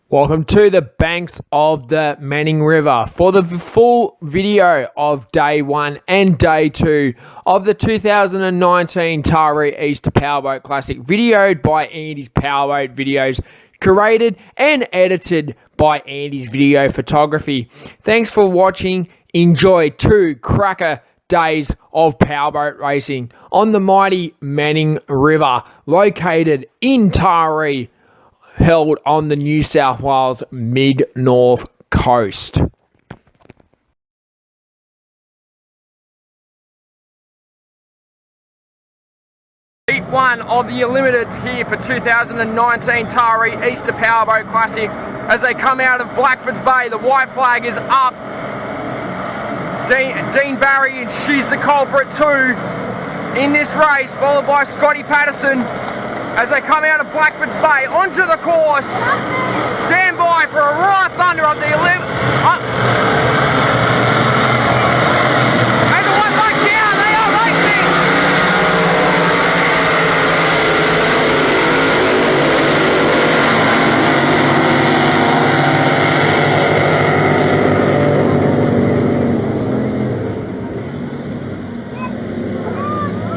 Welcome to the banks of the Manning River for the full video of day 1 and day 2 of the 2019 Taree Easter Powerboat Classic, videoed by Andy's Powerboat Videos, curated and edited by Andy's Video Photography. Thanks for watching. Enjoy 2 cracker days of powerboat racing on the mighty Manning River, located in Taree, held on the New South Wales mid-north coast. Heat 1 of the Limiteds here for 2019 Taree Easter Powerboat Classic. As they come out of Blackford's Bay, the white flag is up. Dean Barry, and she's the culprit too in this race, followed by Scotty Patterson. As they come out of Blackford's Bay onto the course, stand by for a raw thunder of the 11. And the one back down, they are racing.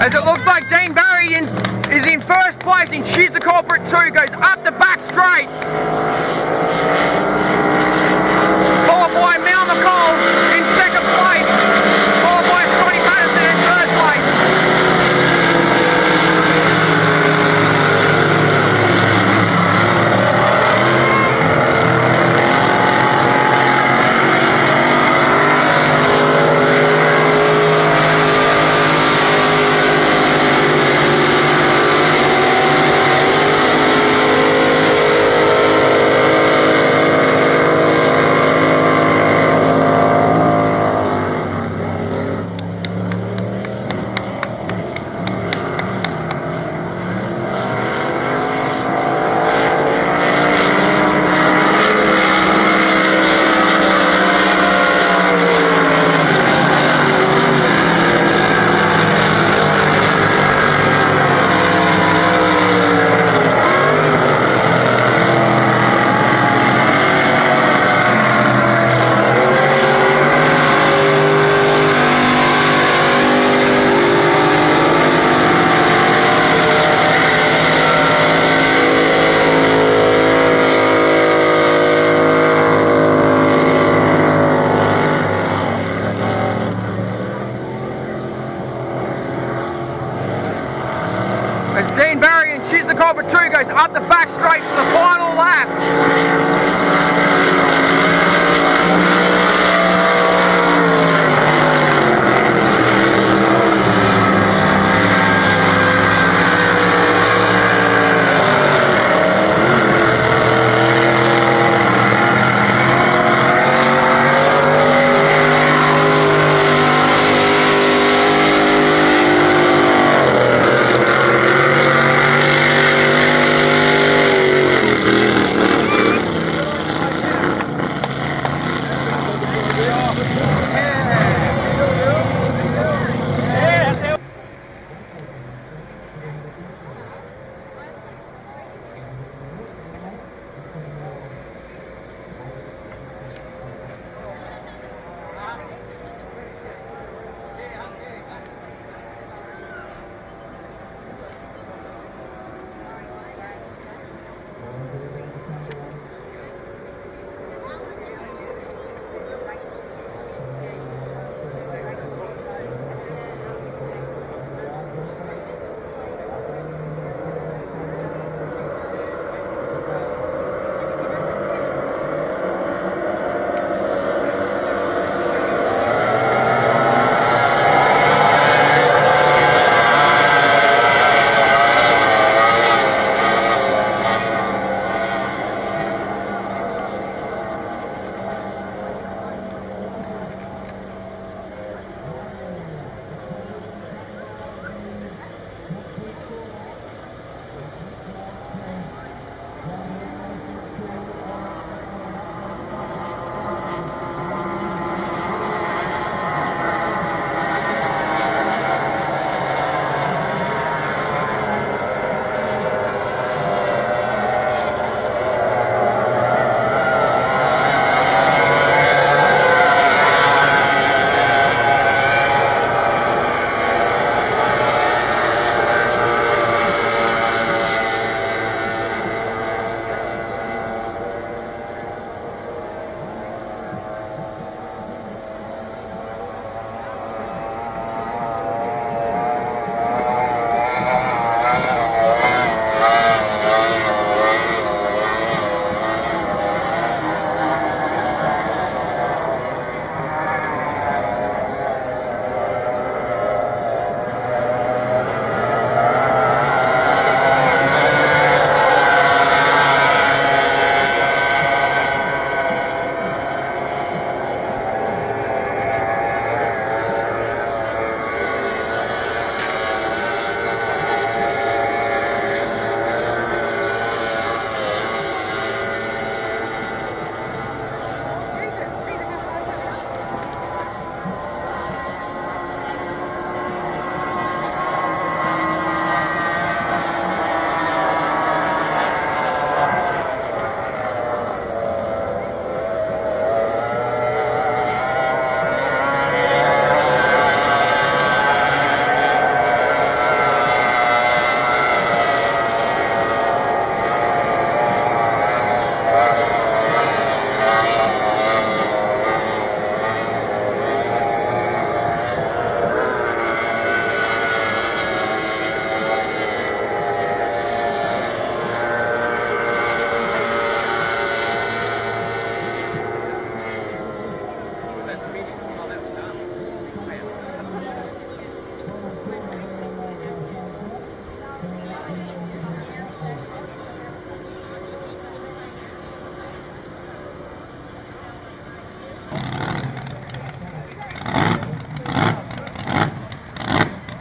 As it looks like Dean Barry is in first place, and she's the culprit too, goes up the back straight. Followed by Mal McCall in second place, followed by Scotty Patterson in third place.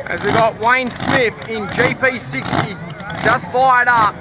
As we got Wayne Smith in GP60 just fired up.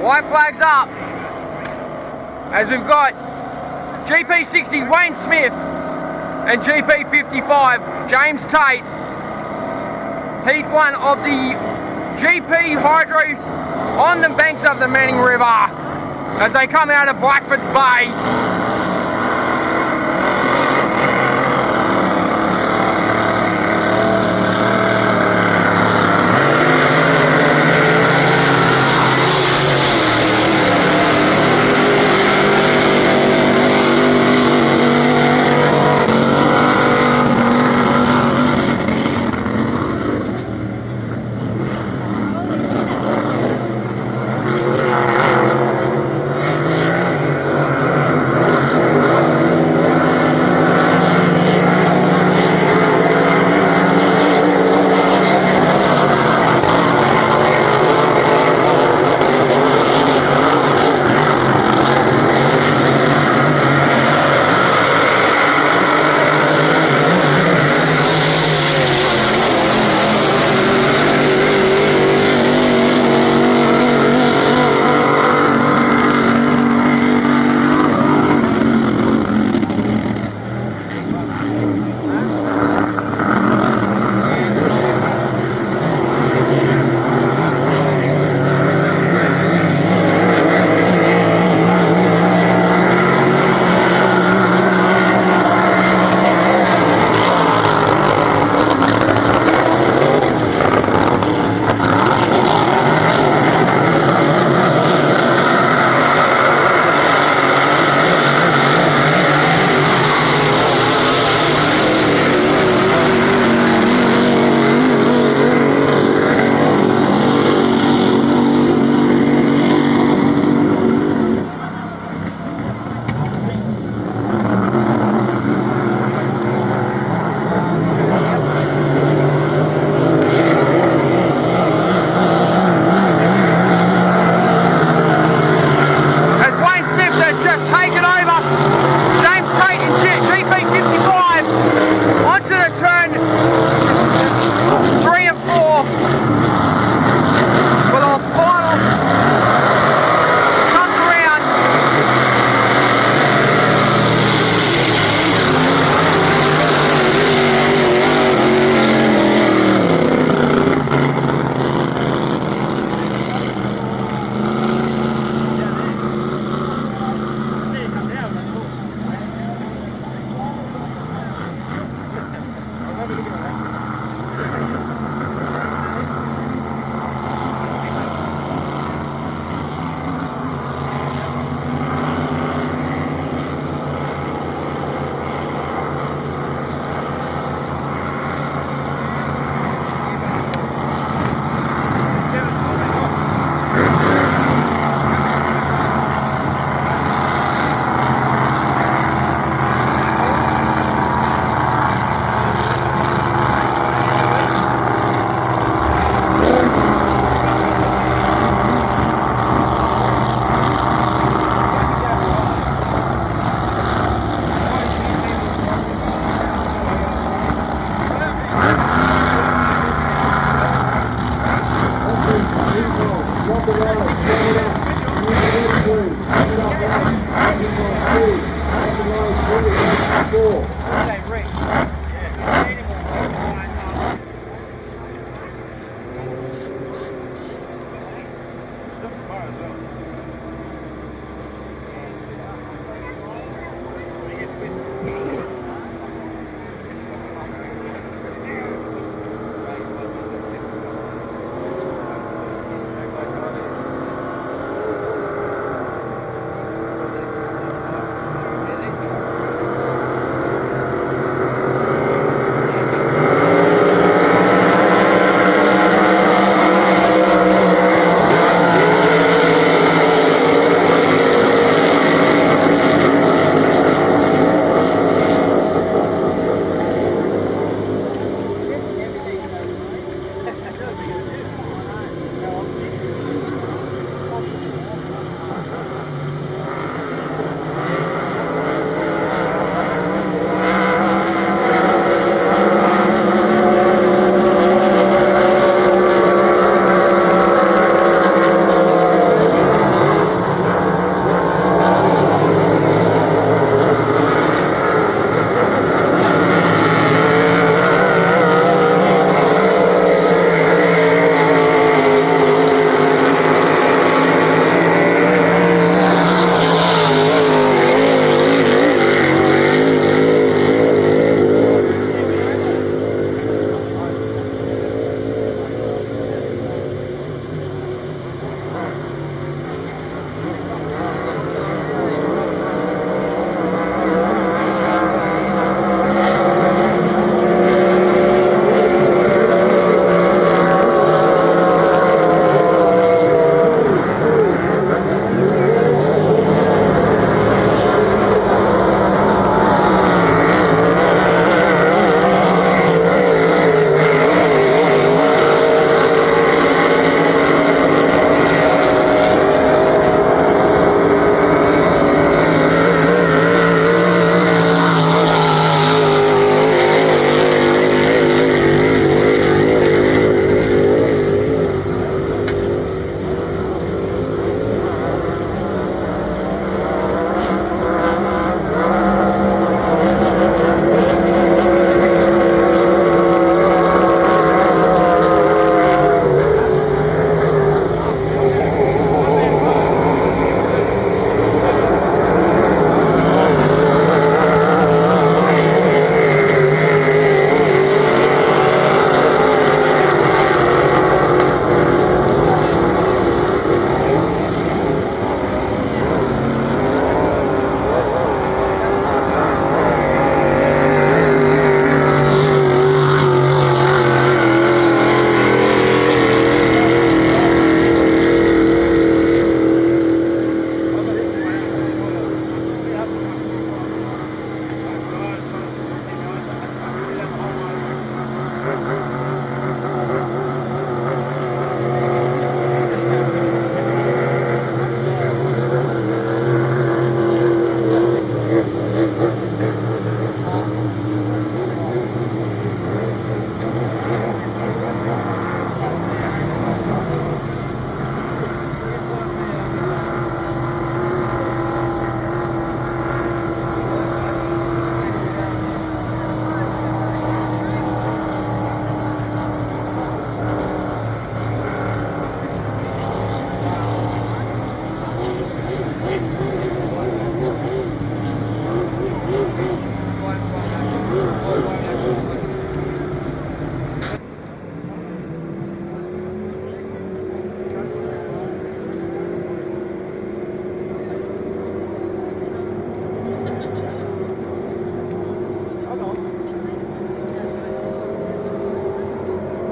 White flag's up as we've got GP60 Wayne Smith and GP55 James Tate, Heat 1 of the GP Hydros on the banks of the Manning River as they come out of Blackford's Bay.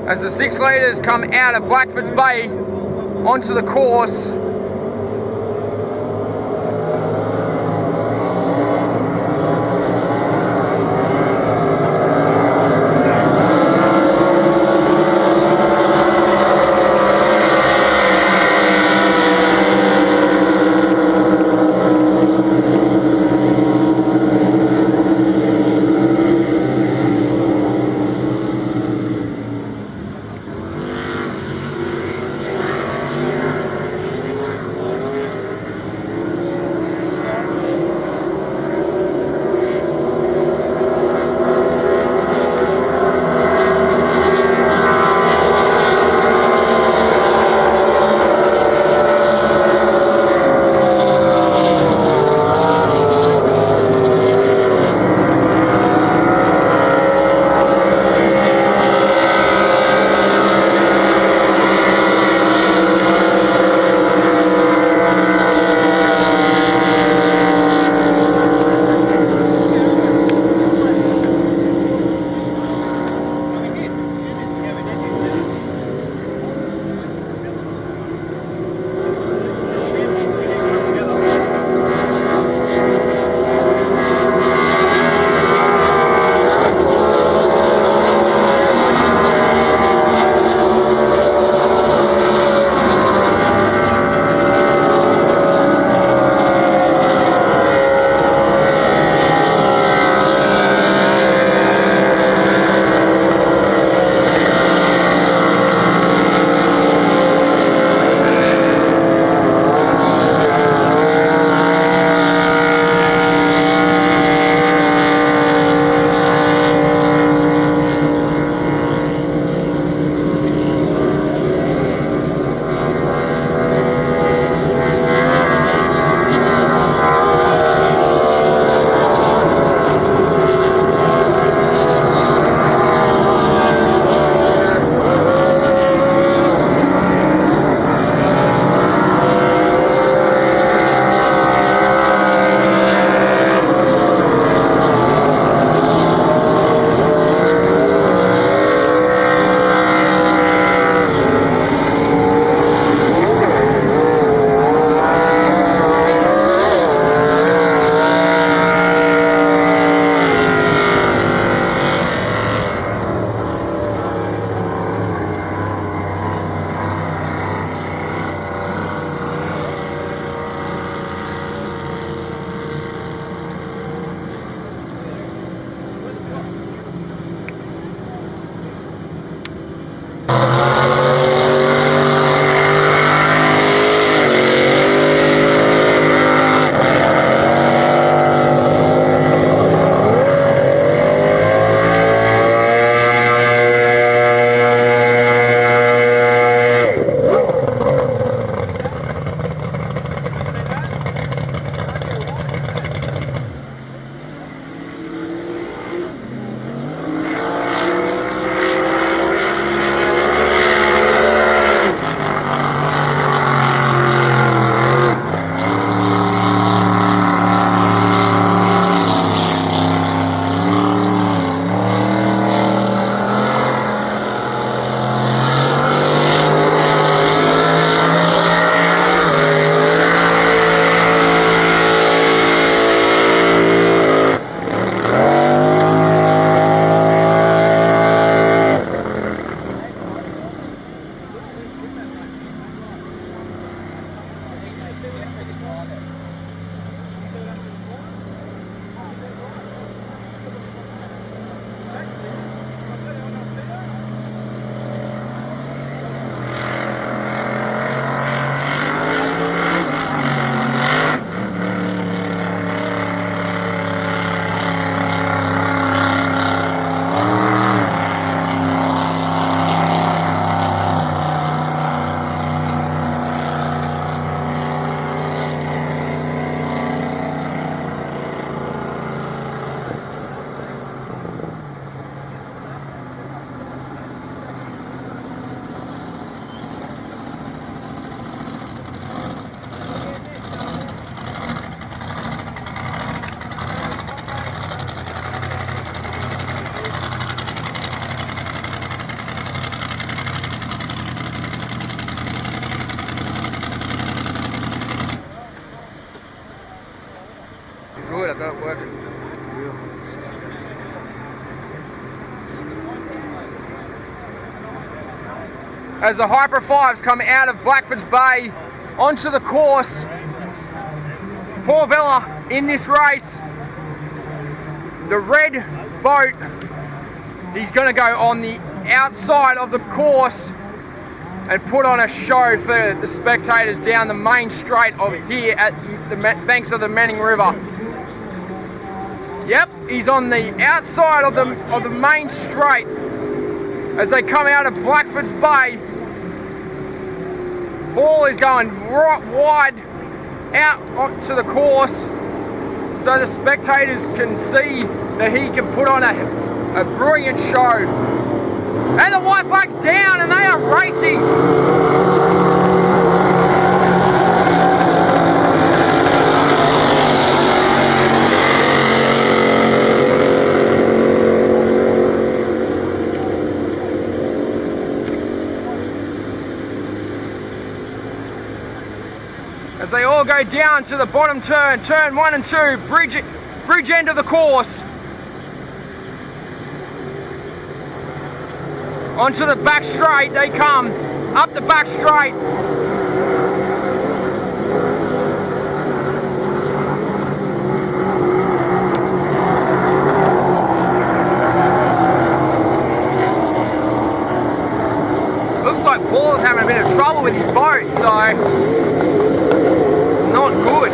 as the 6 litres come out of Blackford's Bay onto the course. got it working. As the Hyper 5s come out of Blackford's Bay onto the course, Paul Vella in this race, the red boat, he's going to go on the outside of the course and put on a show for the spectators down the main straight of here at the banks of the Manning River. Yep, he's on the outside of the main straight as they come out of Blackford's Bay. Paul is going right wide out onto the course so the spectators can see that he can put on a brilliant show. And the white flag's down and they are racing. As they all go down to the bottom turn, turn 1 and 2, bridge end of the course. Onto the back straight they come, up the back straight. Looks like Paul's having a bit of trouble with his boat, so not good.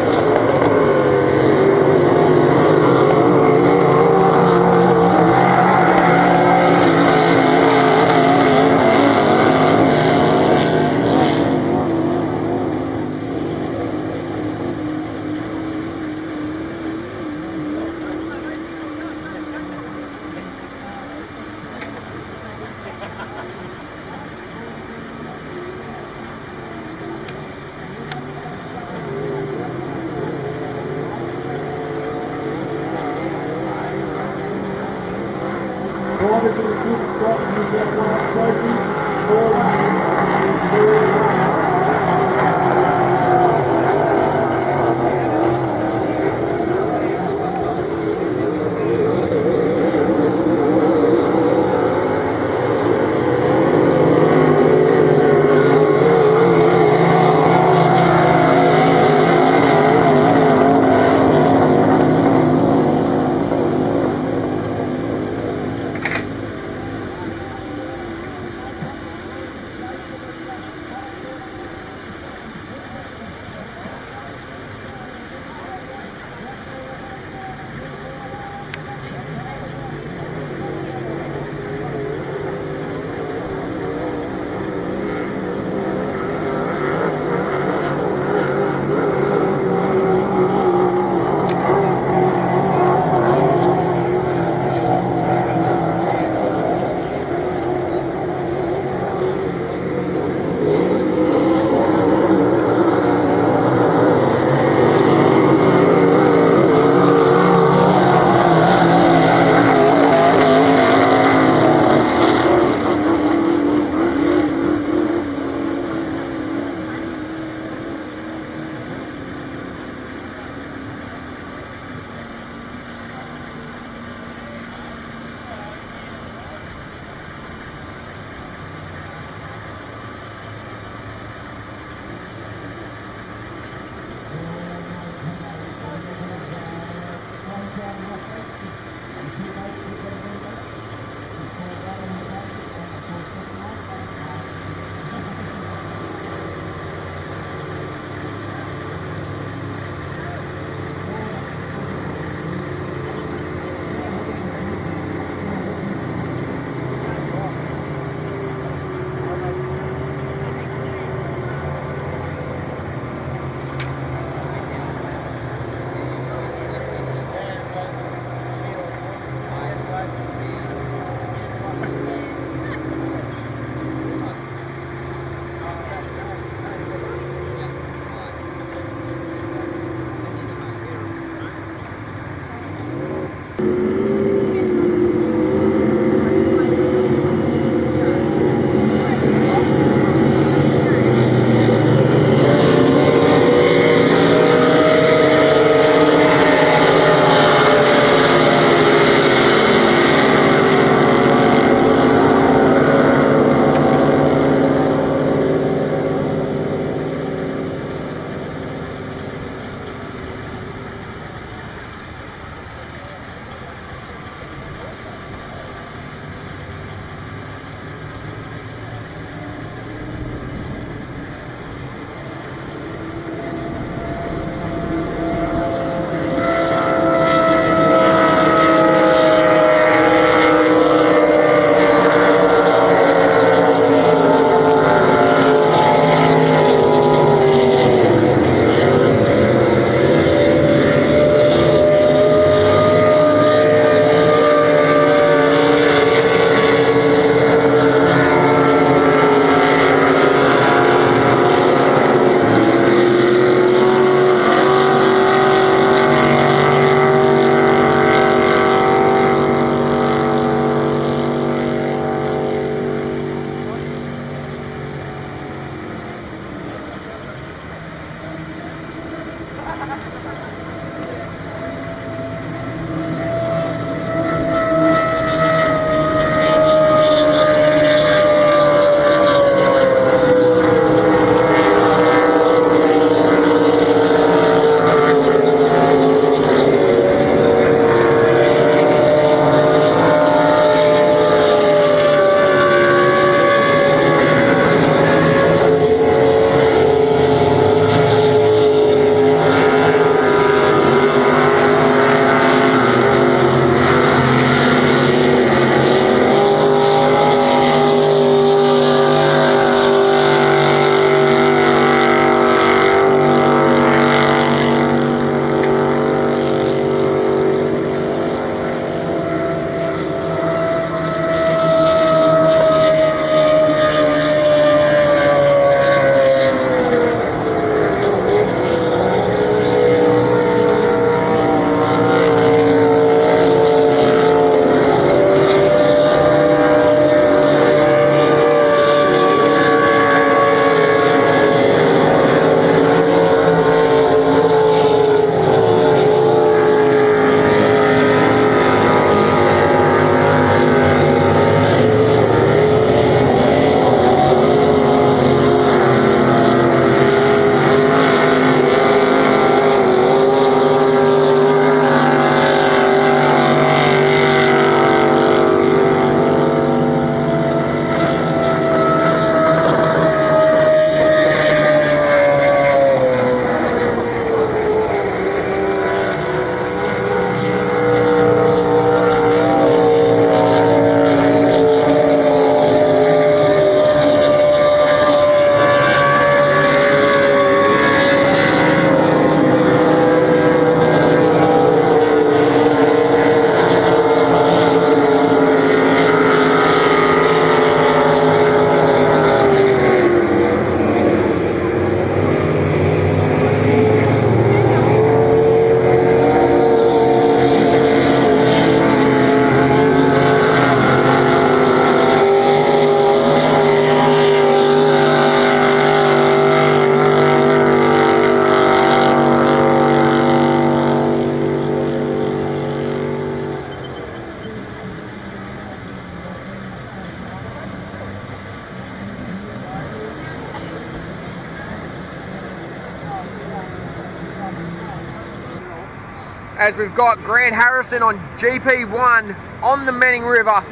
as we've got Grant Harrison on GP1 on the Manning River.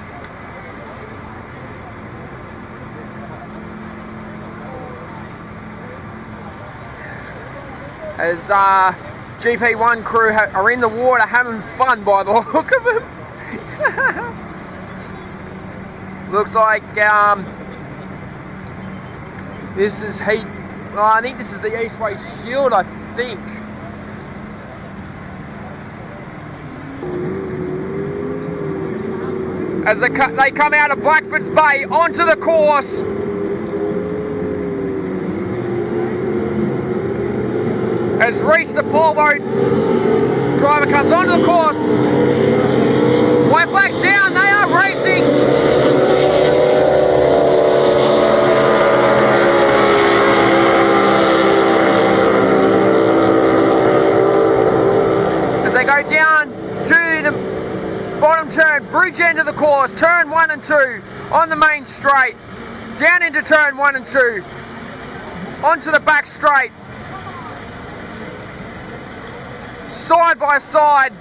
As GP1 crew are in the water having fun by the look of them. Looks like this is heat. Well, I think this is the Eastway Shield, I think. As they come out of Blackford's Bay onto the course. As Reese, the Powerboat driver, comes onto the course. White flags down, they are racing. As they go down to the bottom turn, bridge end of the course, turn 1 and 2 on the main straight, down into turn 1 and 2, onto the back straight. Side by side,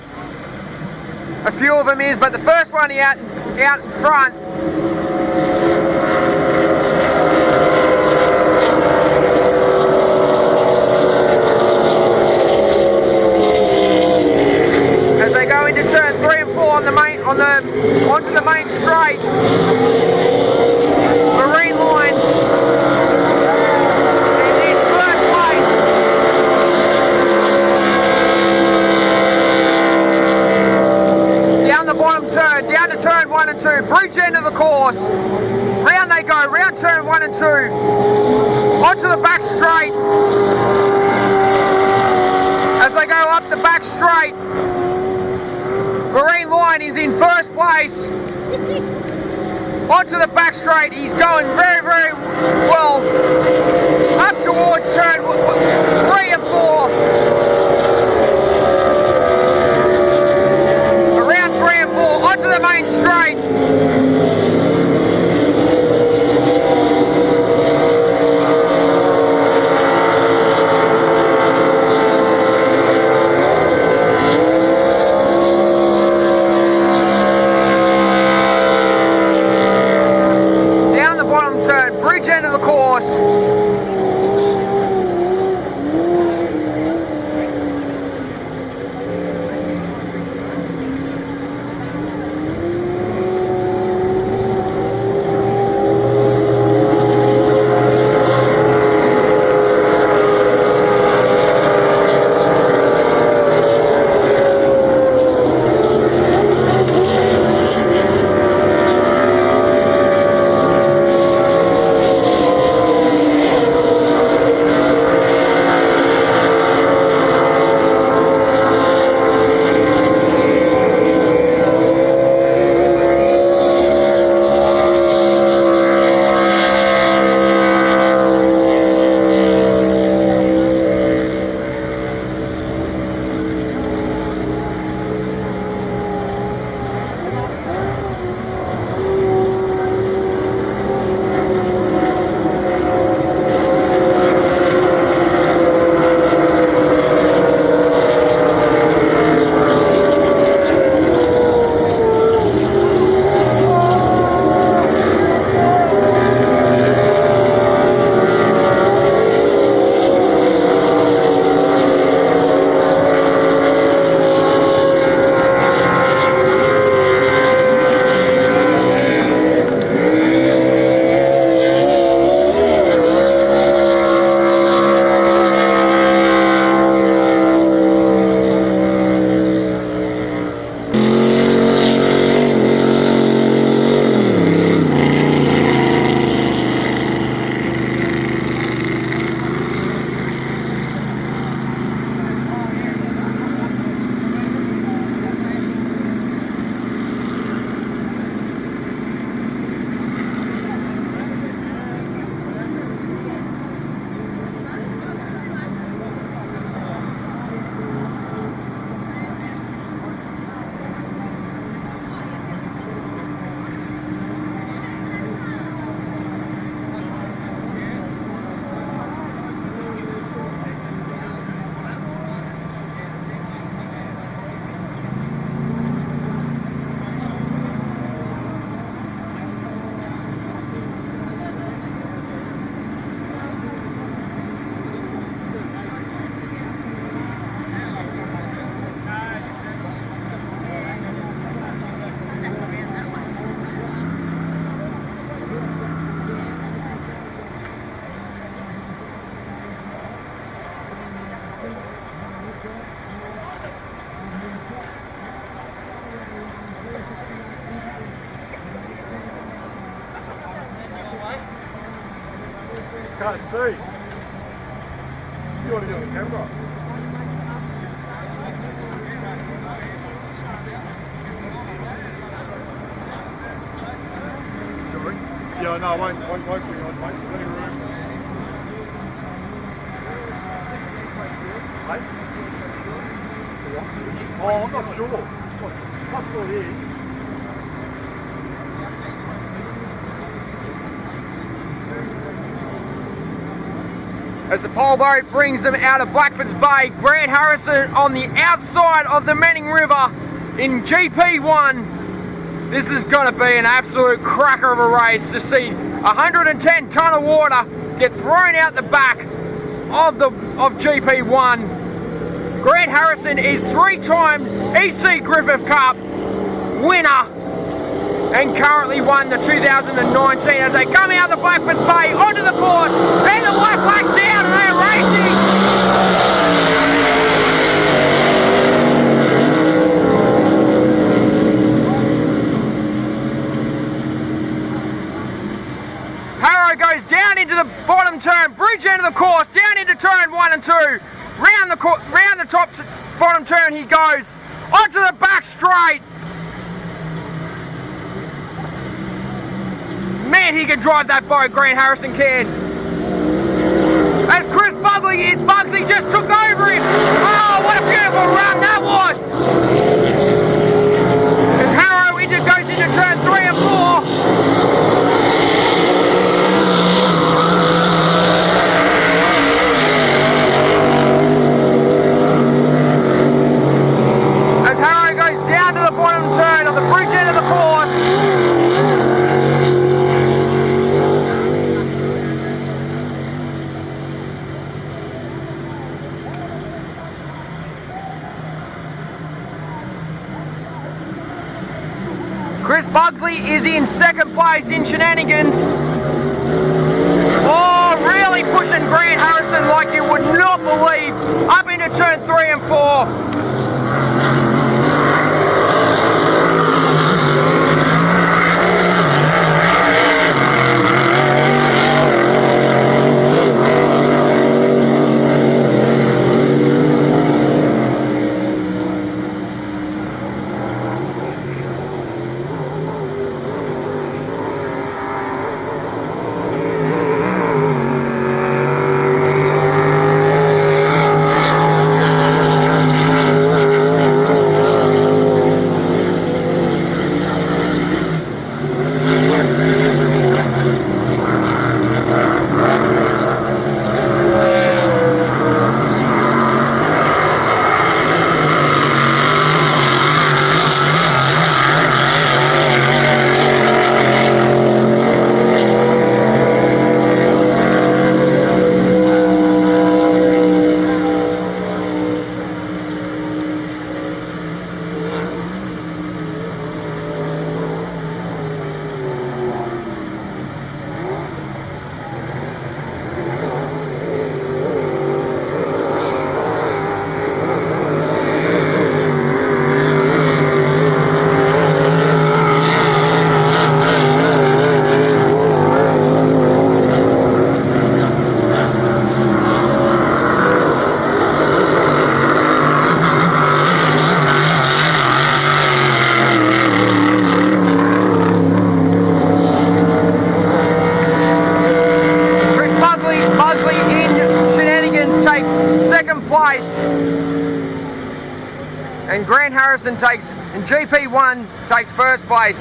a few of them is, but the first one out in front. As they go into turn 3 and 4 onto the main straight, Marine Line. Down to turn 1 and 2, bridge end of the course. Round they go, round turn 1 and 2. Onto the back straight. As they go up the back straight, Marine Line is in first place. Onto the back straight, he's going very, very well. Up towards turn 3 and 4. Onto the main straight. Down the bottom turn, bridge end of the course. can't see. You want to do it on camera? Yeah, no, I won't put you on, mate. Plenty of room. Mate? Oh, I'm not sure. Possible it is. As the Powerboat brings them out of Blackford's Bay, Grant Harrison on the outside of the Manning River in GP1. This is going to be an absolute cracker of a race to see 110 tonne of water get thrown out the back of GP1. Grant Harrison is 3-time EC Griffith Cup winner and currently won the 2019 as they come out of the Blackford's Bay onto the course, and the white flags down and they're racing. Taree goes down into the bottom turn, bridge end of the course, down into turn 1 and 2, round the top bottom turn he goes, onto the back straight. Man, he can drive that boat, Grant Harrison can. As Chris Bugsley just took over him. Oh, what a beautiful run that was. As Harrow goes into turn 3 and 4. As Harrow goes down to the bottom turn of the bridge end of the course. Chris Bugsley is in second place in Shenanigans. Oh, really pushing Grant Harrison like you would not believe up into turn 3 and 4. And Grant Harrison takes, in GP1, takes first place.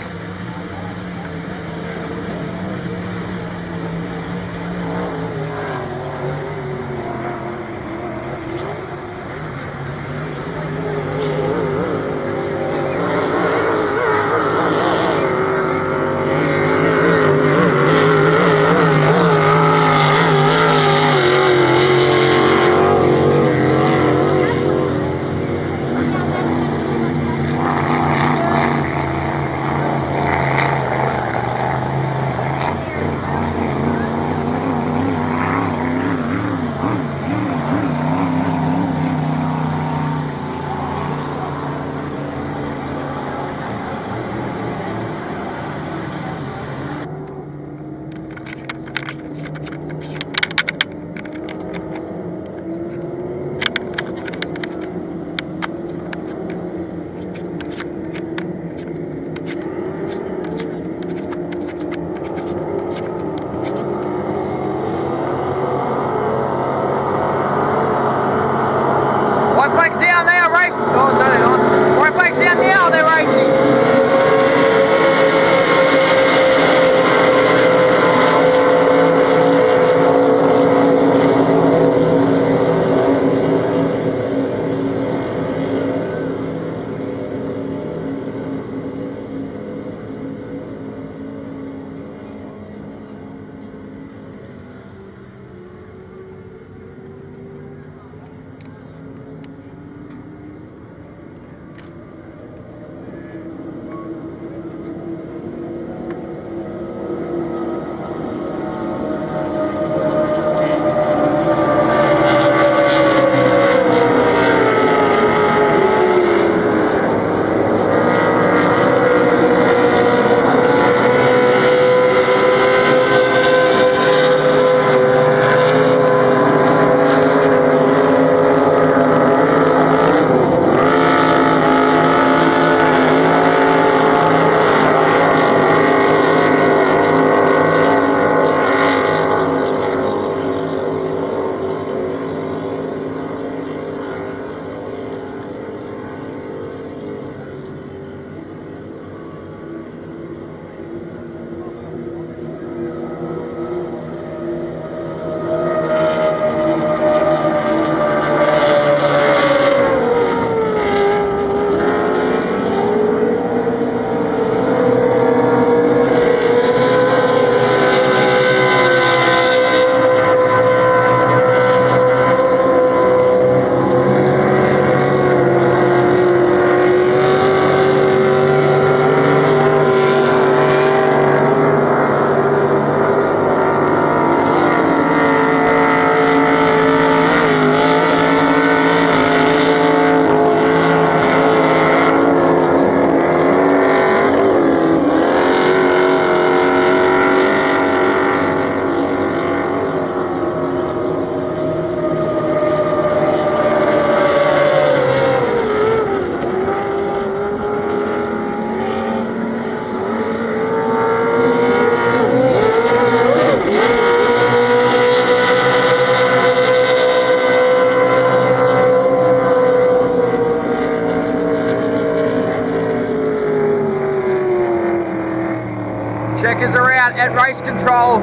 at race control.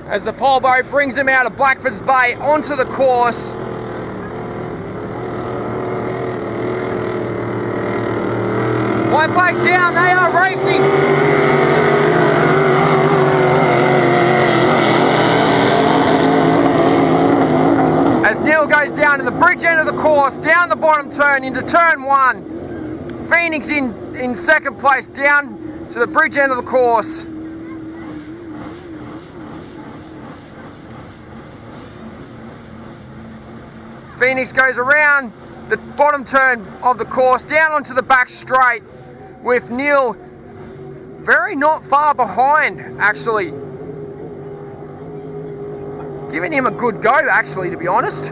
As the Powerboat brings them out of Blackford's Bay onto the course. White flags down, they are racing. As Neil goes down to the bridge end of the course, down the bottom turn into turn 1. Phoenix in second place, down to the bridge end of the course. Phoenix goes around the bottom turn of the course, down onto the back straight, with Neil very not far behind, actually. Giving him a good go, actually, to be honest.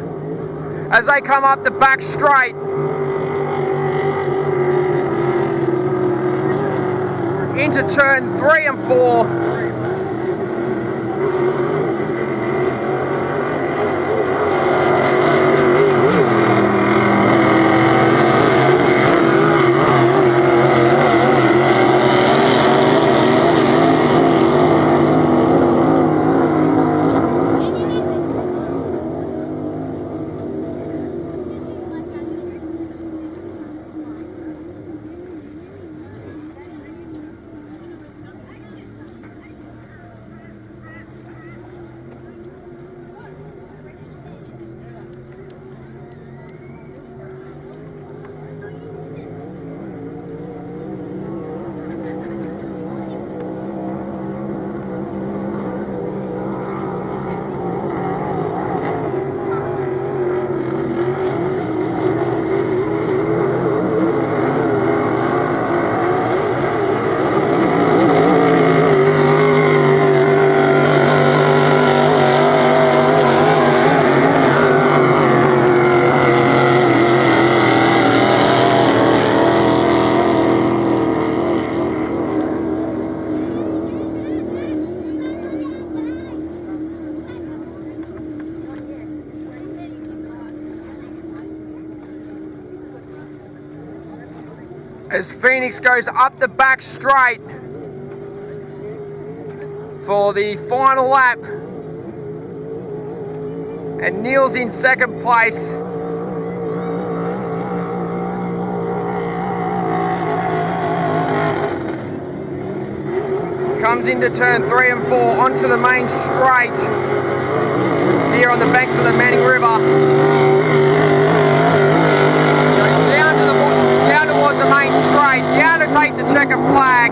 As they come up the back straight. Into turn 3 and 4. As Phoenix goes up the back straight for the final lap, and Neil's in second place. Comes into turn 3 and 4 onto the main straight here on the banks of the Manning River. Down towards the main straight, down to take the checker flag.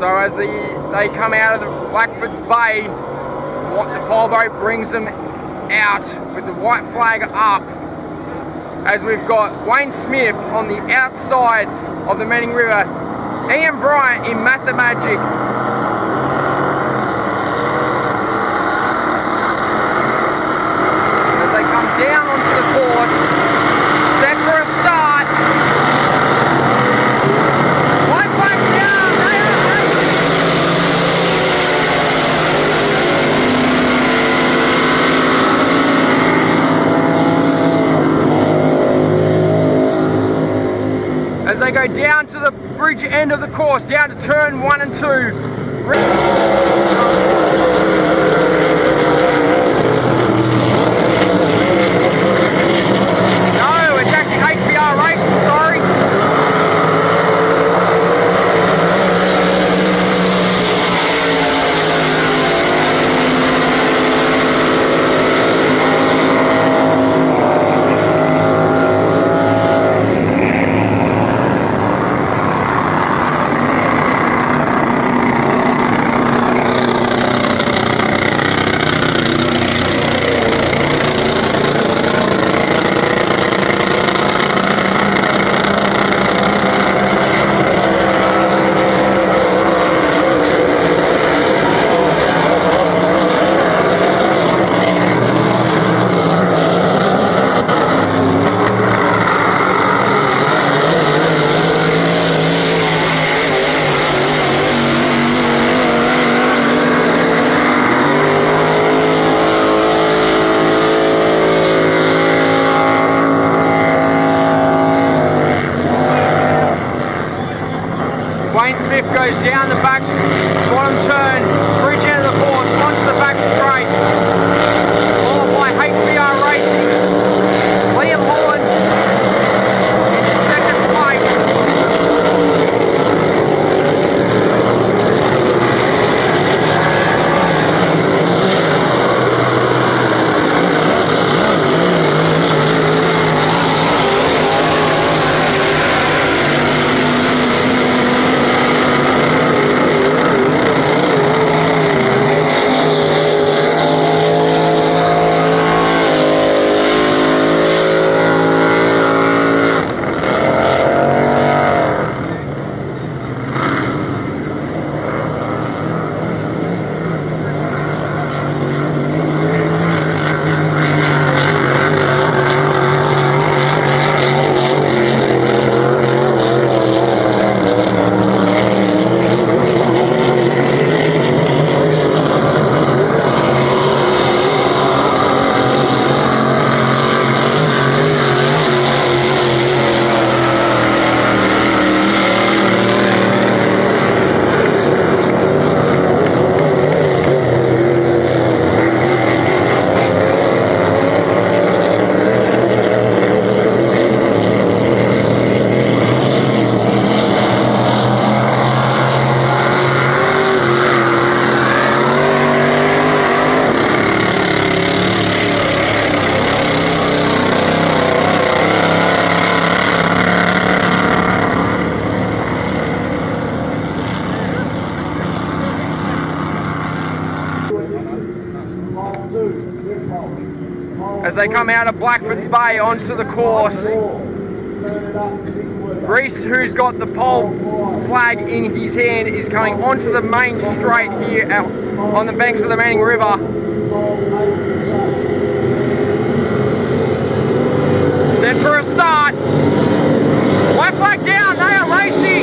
So as they come out of the Blackford's Bay, the Powerboat brings them out with the white flag up, as we've got Wayne Smith on the outside of the Manning River, Ian Bryant in Mathemagic. As they come down onto the course, set for a start. White flag down, they are as they go down to the bridge end of the course, down to turn 1 and 2. No, it's actually HBR Racing, sorry. Wayne Smith goes down the back bottom turn, bridge end of the course, onto the back straight. Followed by HBR Racing. Liam Holland in second place. As they come out of Blackford's Bay onto the course, Reese, who's got the pole flag in his hand, is coming onto the main straight here on the banks of the Manning River. Set for a start. White flag down, they are racing.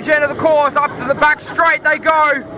huge end of the course. Up to the back straight they go.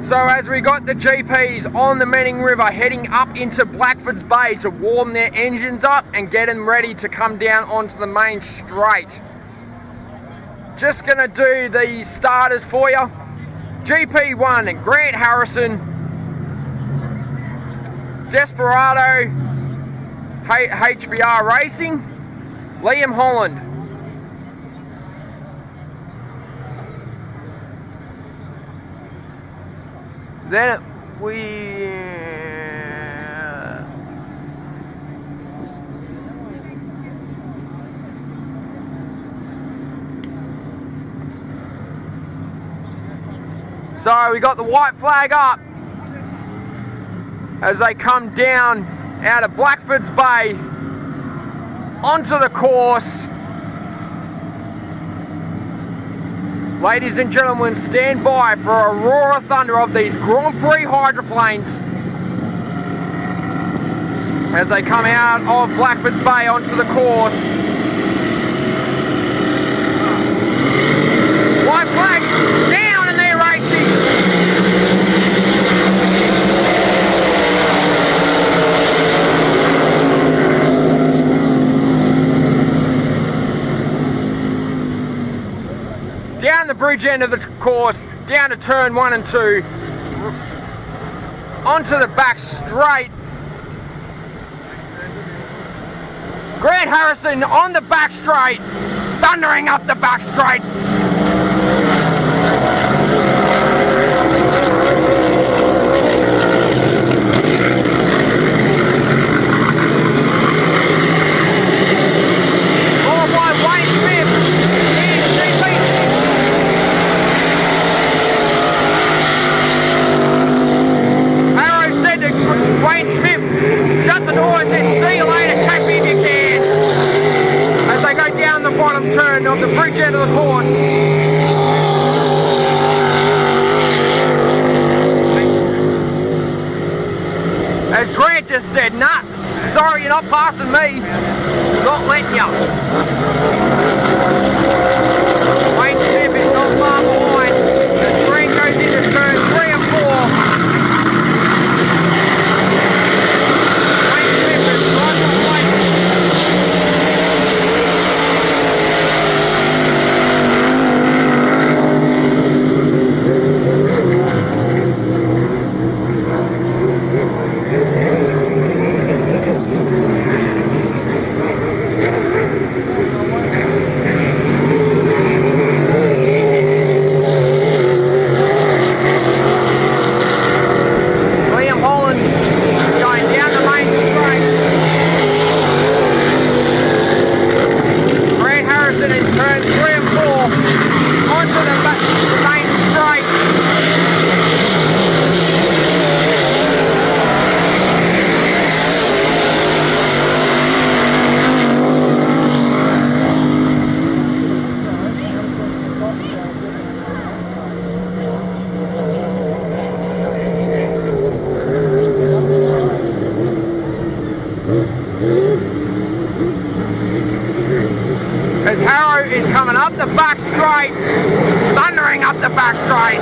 So as we got the GPs on the Manning River heading up into Blackford's Bay to warm their engines up and get them ready to come down onto the main straight. Just gonna do the starters for you. GP1, Grant Harrison, Desperado, HBR Racing, Liam Holland. Then so we got the white flag up as they come down out of Blackford's Bay onto the course. Ladies and gentlemen, stand by for a roar of thunder of these Grand Prix hydroplanes as they come out of Blackford's Bay onto the course. White flag down and they're racing. Down the bridge end of the course, down to turn 1 and 2, onto the back straight. Grant Harrison on the back straight, thundering up the back straight. Followed by Wayne Smith. Wayne Smith, shut the door and said, see you later, catch me if you can. As they go down the bottom turn of the bridge end of the course. As Grant just said, nuts, sorry you're not passing me, not letting you. Wayne Smith is not far behind as Grant goes into turn 3 and 4. As Harrow is coming up the back straight, thundering up the back straight.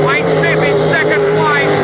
Wayne Smith in second place.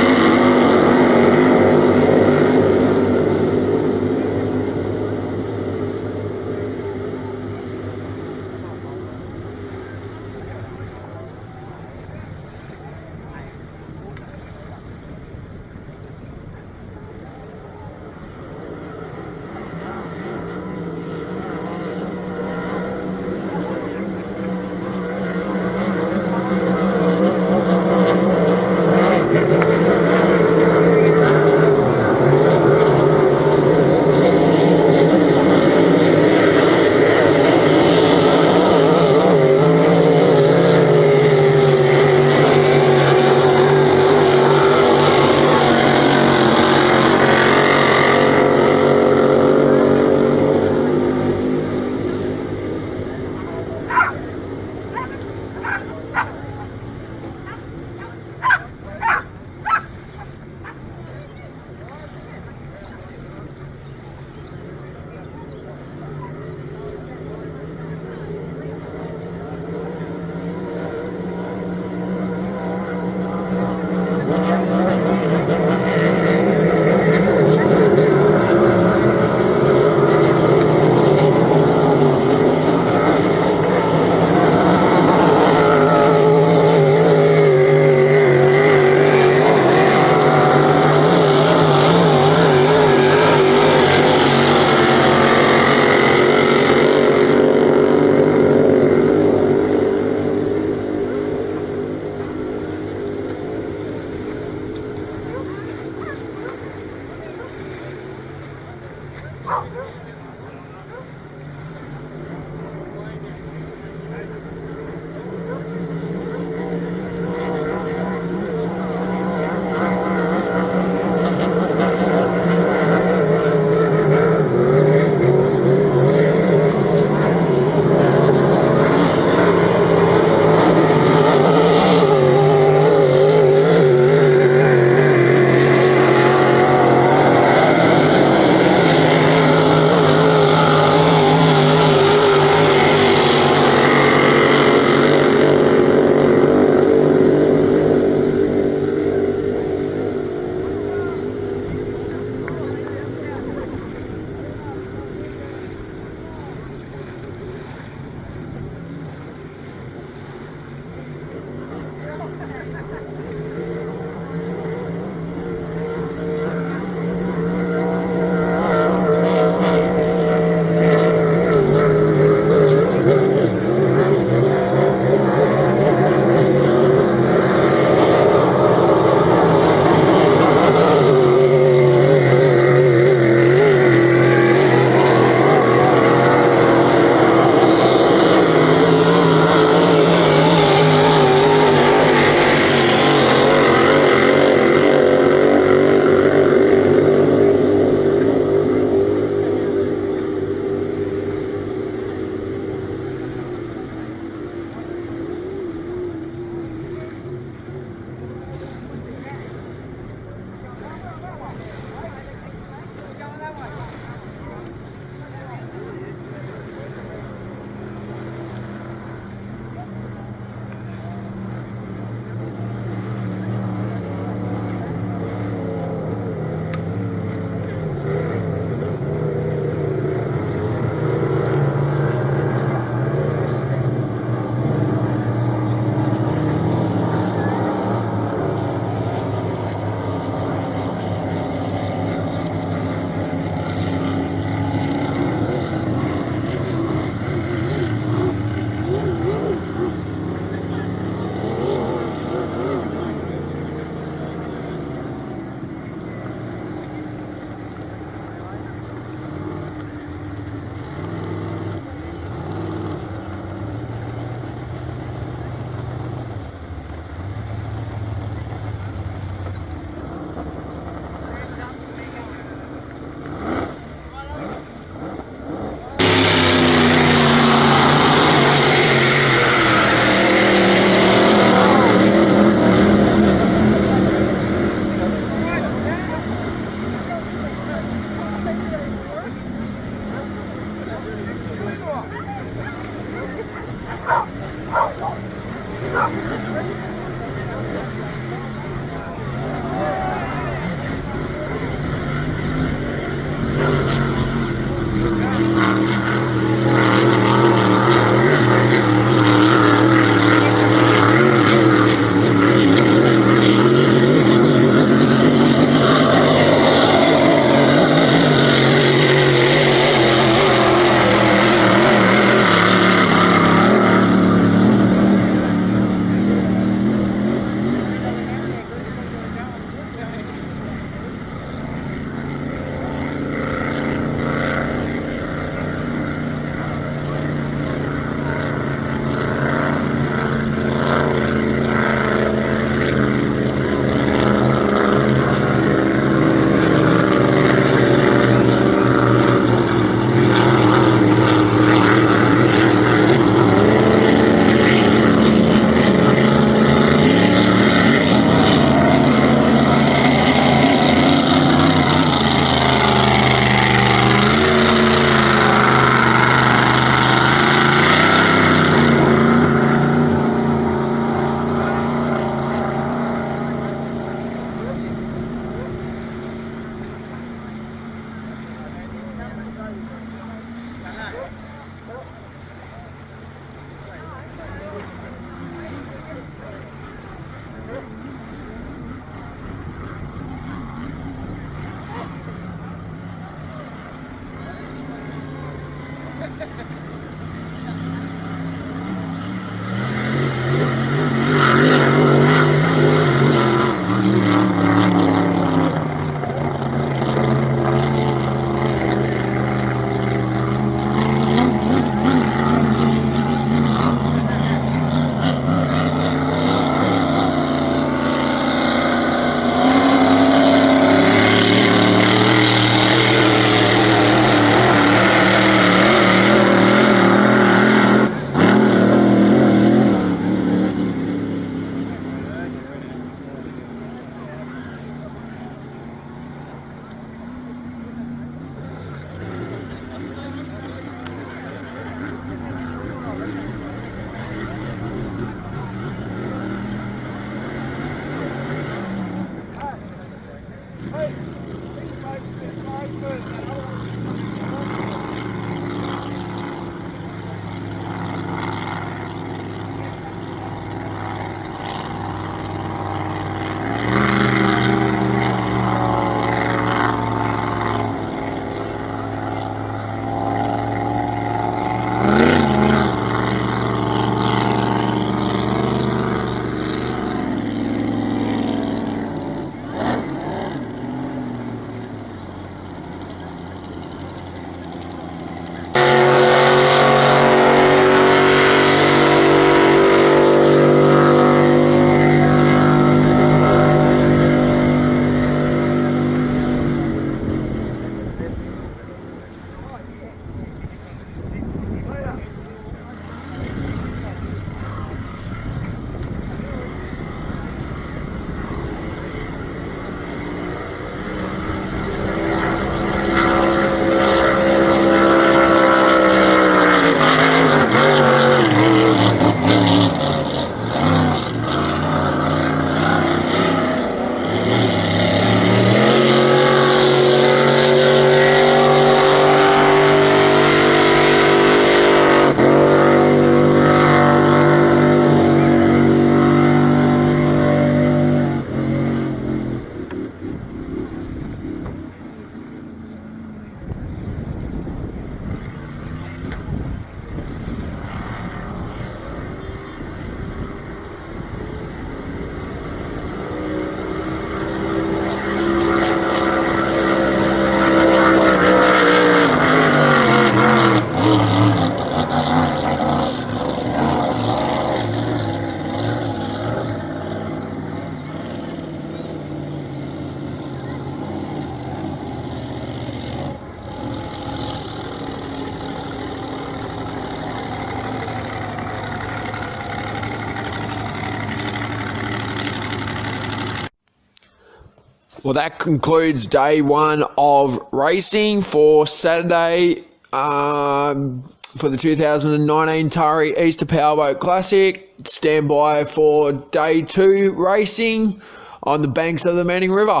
Well, that concludes day one of racing for Saturday for the 2019 Taree Easter Powerboat Classic. Stand by for day two racing on the banks of the Manning River.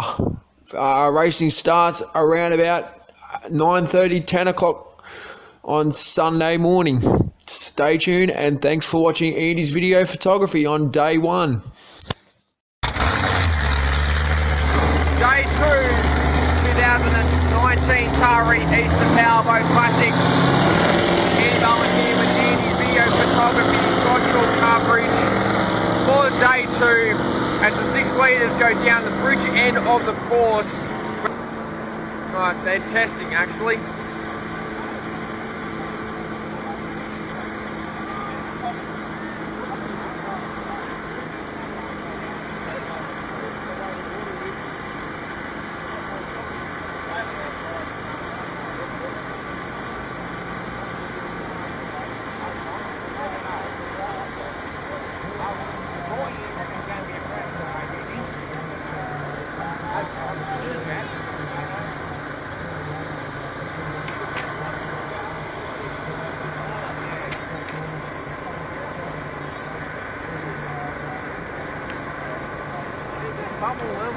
Racing starts around about 9:30, 10 o'clock on Sunday morning. Stay tuned, and thanks for watching Andy's video photography on day one. Day 2, 2019 Taree Easter Powerboat Classic. Ian Bowen here with Andy's video photography. Got your coverage for day 2 as the 6 litres go down the bridge end of the course. Right, they're testing actually. Bubble them.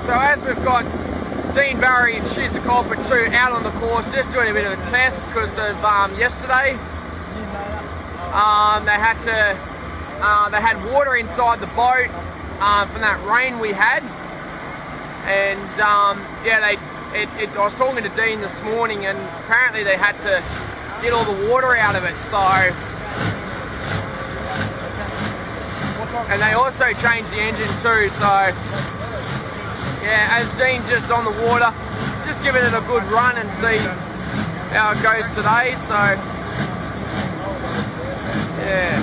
So as we've got Dean Barry and She's the Culprit 2 out on the course, just doing a bit of a test because of yesterday. They had water inside the boat from that rain we had, and I was talking to Dean this morning, and apparently they had to get all the water out of it. So, and they also changed the engine too. So. Yeah, as Dean's just on the water, just giving it a good run and see how it goes today, so yeah.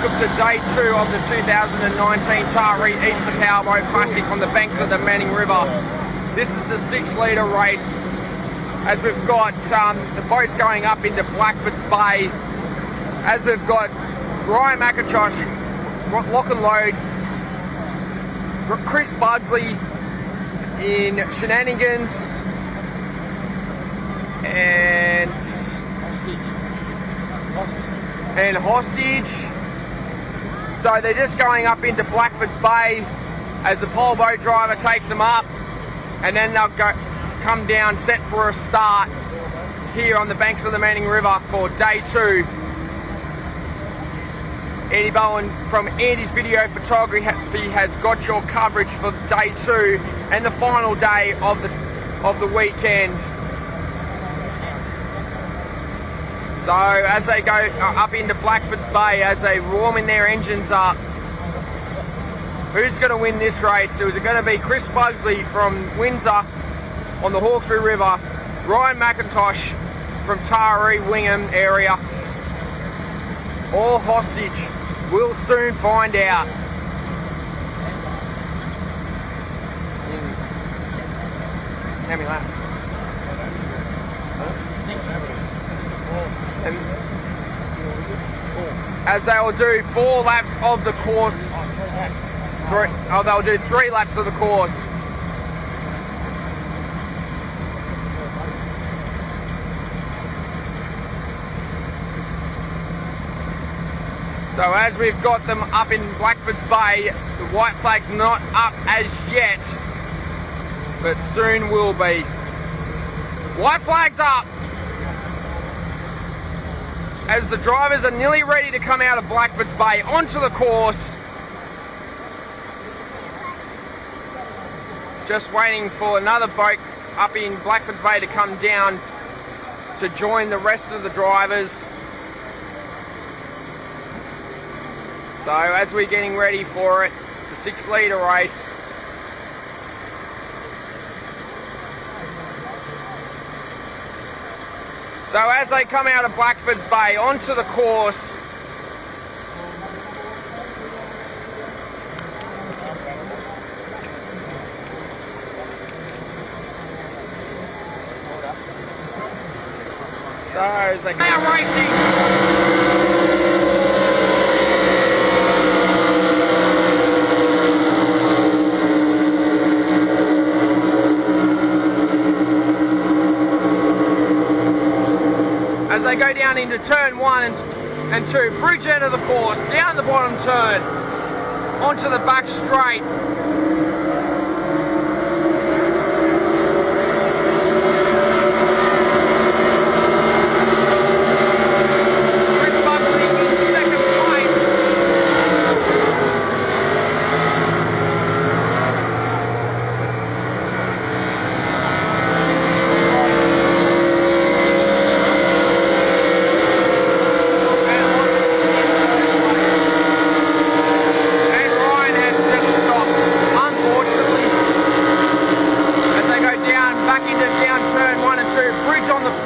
welcome to day 2 of the 2019 Taree Easter Powerboat Classic on the banks of the Manning River. This is the 6-litre race, as we've got the boats going up into Blackford's Bay, as we've got Ryan McIntosh, lock and load, Chris Budsley in Shenanigans, and Hostage. So they're just going up into Blackford's Bay as the powerboat driver takes them up, and then they'll come down set for a start here on the banks of the Manning River for day 2. Eddie Bowen from Andy's Video Photography has got your coverage for day 2 and the final day of the weekend. So as they go up into Blackford's Bay, as they warming their engines up, who's going to win this race? Is it going to be Chris Budsley from Windsor on the Hawkesbury River, Ryan McIntosh from Taree, Wingham area, or Hostage? We'll soon find out. How many laps? And as they will do 4 laps of the course, they'll do 3 laps of the course. So as we've got them up in Blackford's Bay, the white flag's not up as yet, but soon will be. White flag's up, as the drivers are nearly ready to come out of Blackford's Bay onto the course. Just waiting for another boat up in Blackford's Bay to come down to join the rest of the drivers. So as we're getting ready for it, the 6-litre race. So as they come out of Blackford's Bay onto the course, so as they come out racing. As they go down into turn 1 and 2, bridge end of the course, down the bottom turn, onto the back straight. Chris Budsley in second place.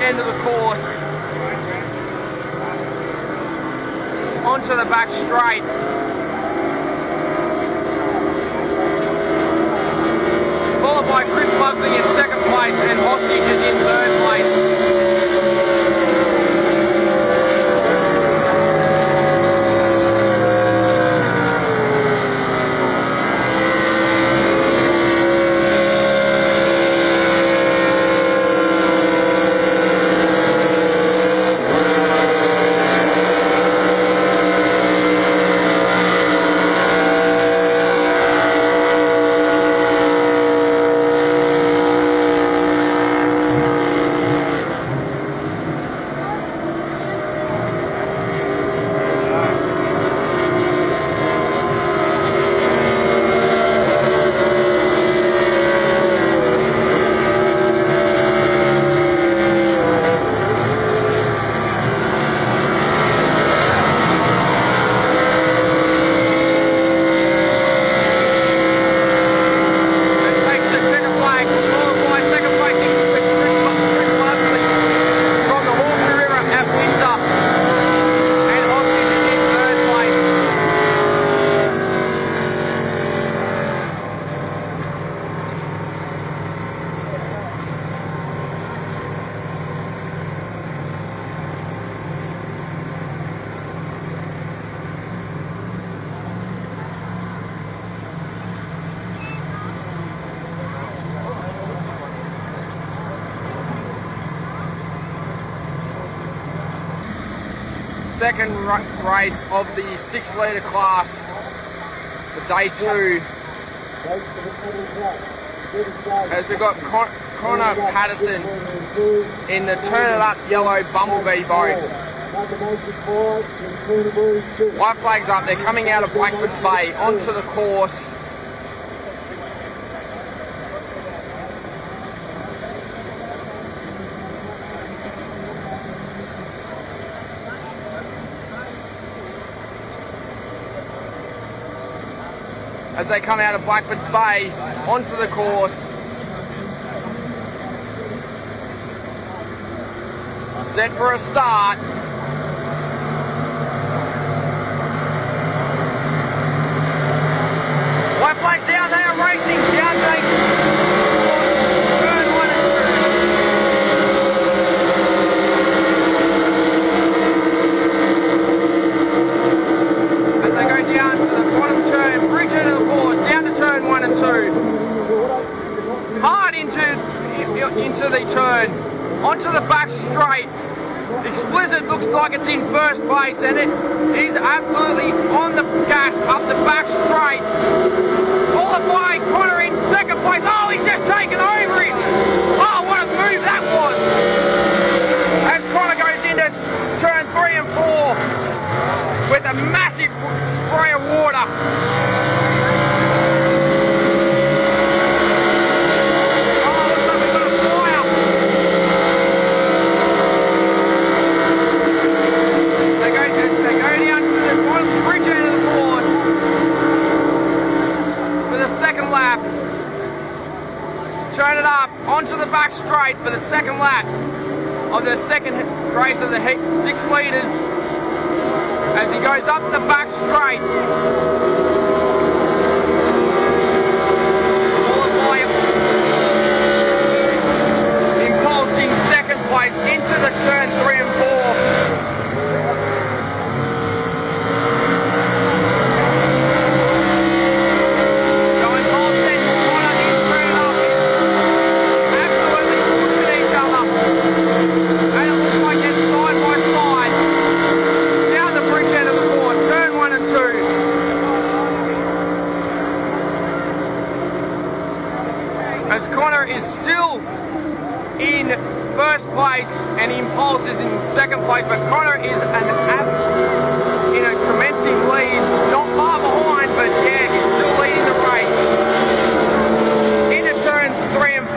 End of the course onto the back straight. Followed by Chris Budsley in second place and Hostage is in third place. second race of the 6 litre class for day 2. As we've got Connor Patterson in the Turn It Up yellow Bumblebee boat. White flags up, they're coming out of Blackford's Bay onto the course. As they come out of Blackford's Bay onto the course. Set for a start. White flag down, they are racing down to turn 1 and 2. As they go down to the bottom turn, bridge into the course, down to turn 1 and 2. Hard into the turn, onto the back straight. Explicit looks like it's in first place, and it is absolutely on the gas up the back straight. Qualifying Connor in second place. Oh, he's just taken over him. Oh, what a move that was. As Connor goes into turn 3 and 4 with a massive spray of water. Turn it up onto the back straight for the second lap of the second race of the 6 litres as he goes up the back straight. Impulse in second place into the turn 3 and 4. As Connor is still in first place and Impulse is in second place, but Connor is in a commencing lead, not far behind, but yeah, he's still leading the race. Into turn 3 and 4.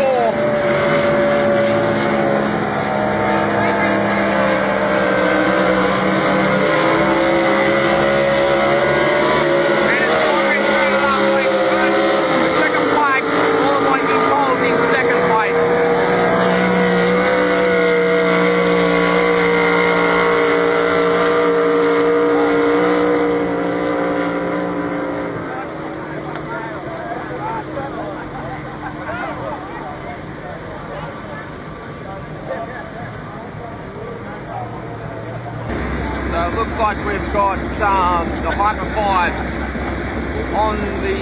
So it looks like we've got the Hyper 5s on the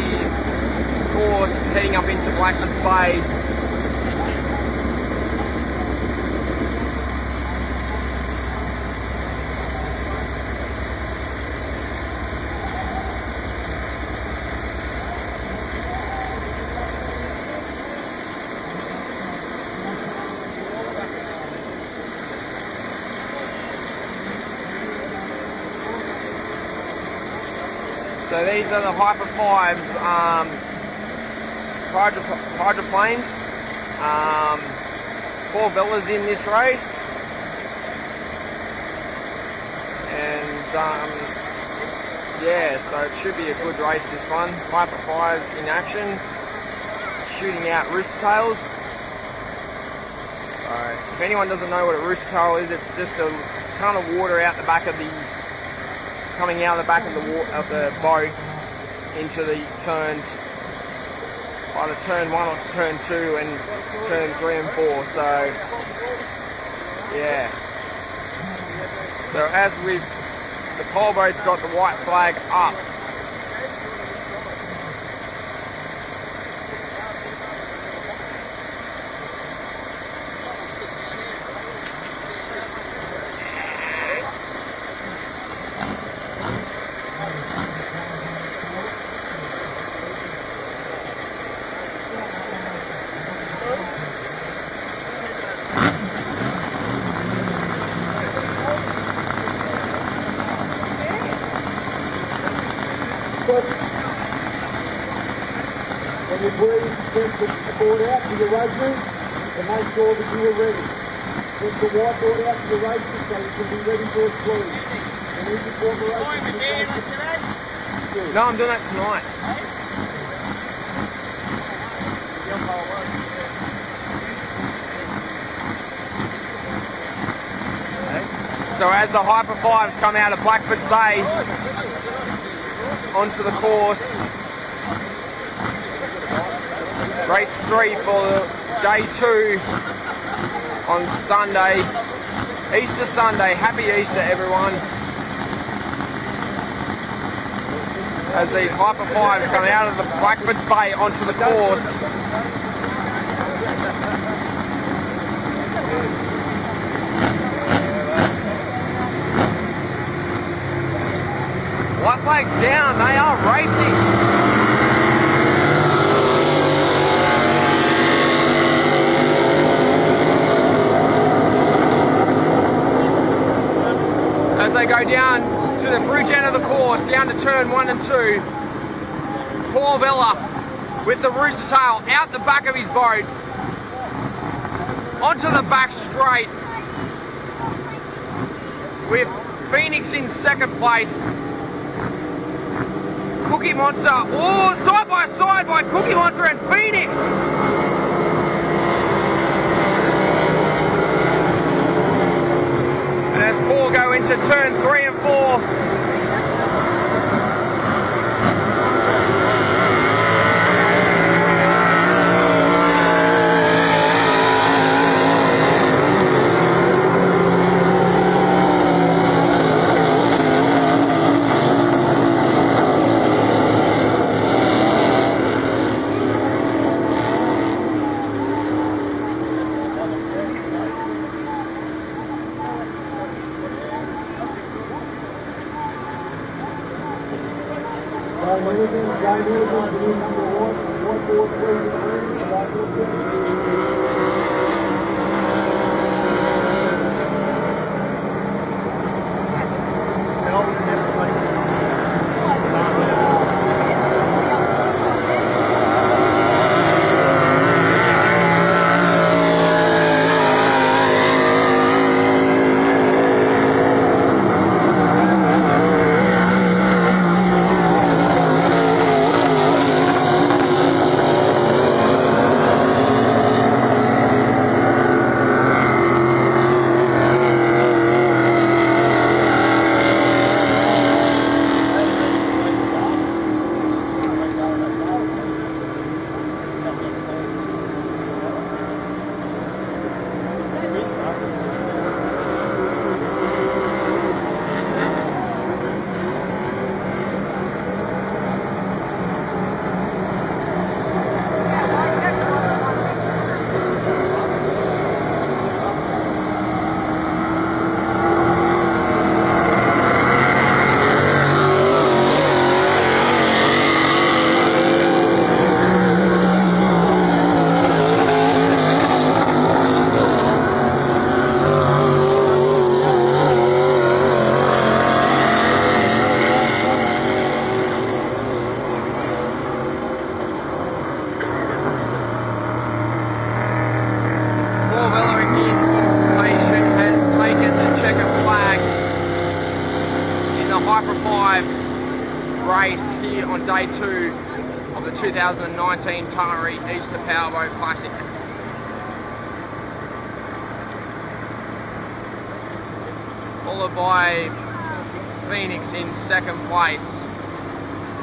course heading up into Blackford's Bay. So these are the Hyper 5s hydroplanes. 4 villas in this race. And yeah, so it should be a good race this one. Hyper 5 in action, shooting out rooster tails. So if anyone doesn't know what a rooster tail is, it's just a ton of water out the back of the coming out of the back of the boat into the turns, either turn 1 or turn 2 and turn 3 and 4. So yeah. So as the Powerboat's got the white flag up. sent the board out to your racers to make sure that you were ready. Send the whiteboard out to your racers so you can be ready for a cruise. We need your cooperation. No, I'm doing that tonight. So as the Hyper 5s come out of Blackford Bay onto the course, race 3 for day 2 on Sunday, Easter Sunday. Happy Easter, everyone. As these Hyper 5s come out of the Blackford Bay onto the course. White flag down, they are racing. As they go down to the bridge end of the course, down to turn 1 and 2, Paul Vella with the rooster tail out the back of his boat, onto the back straight, with Phoenix in second place. Cookie Monster, oh, side by side by Cookie Monster and Phoenix. And as Paul go into turn 3 and 4, on day 2 of the 2019 Taree Easter Powerboat Classic. Followed by Phoenix in second place,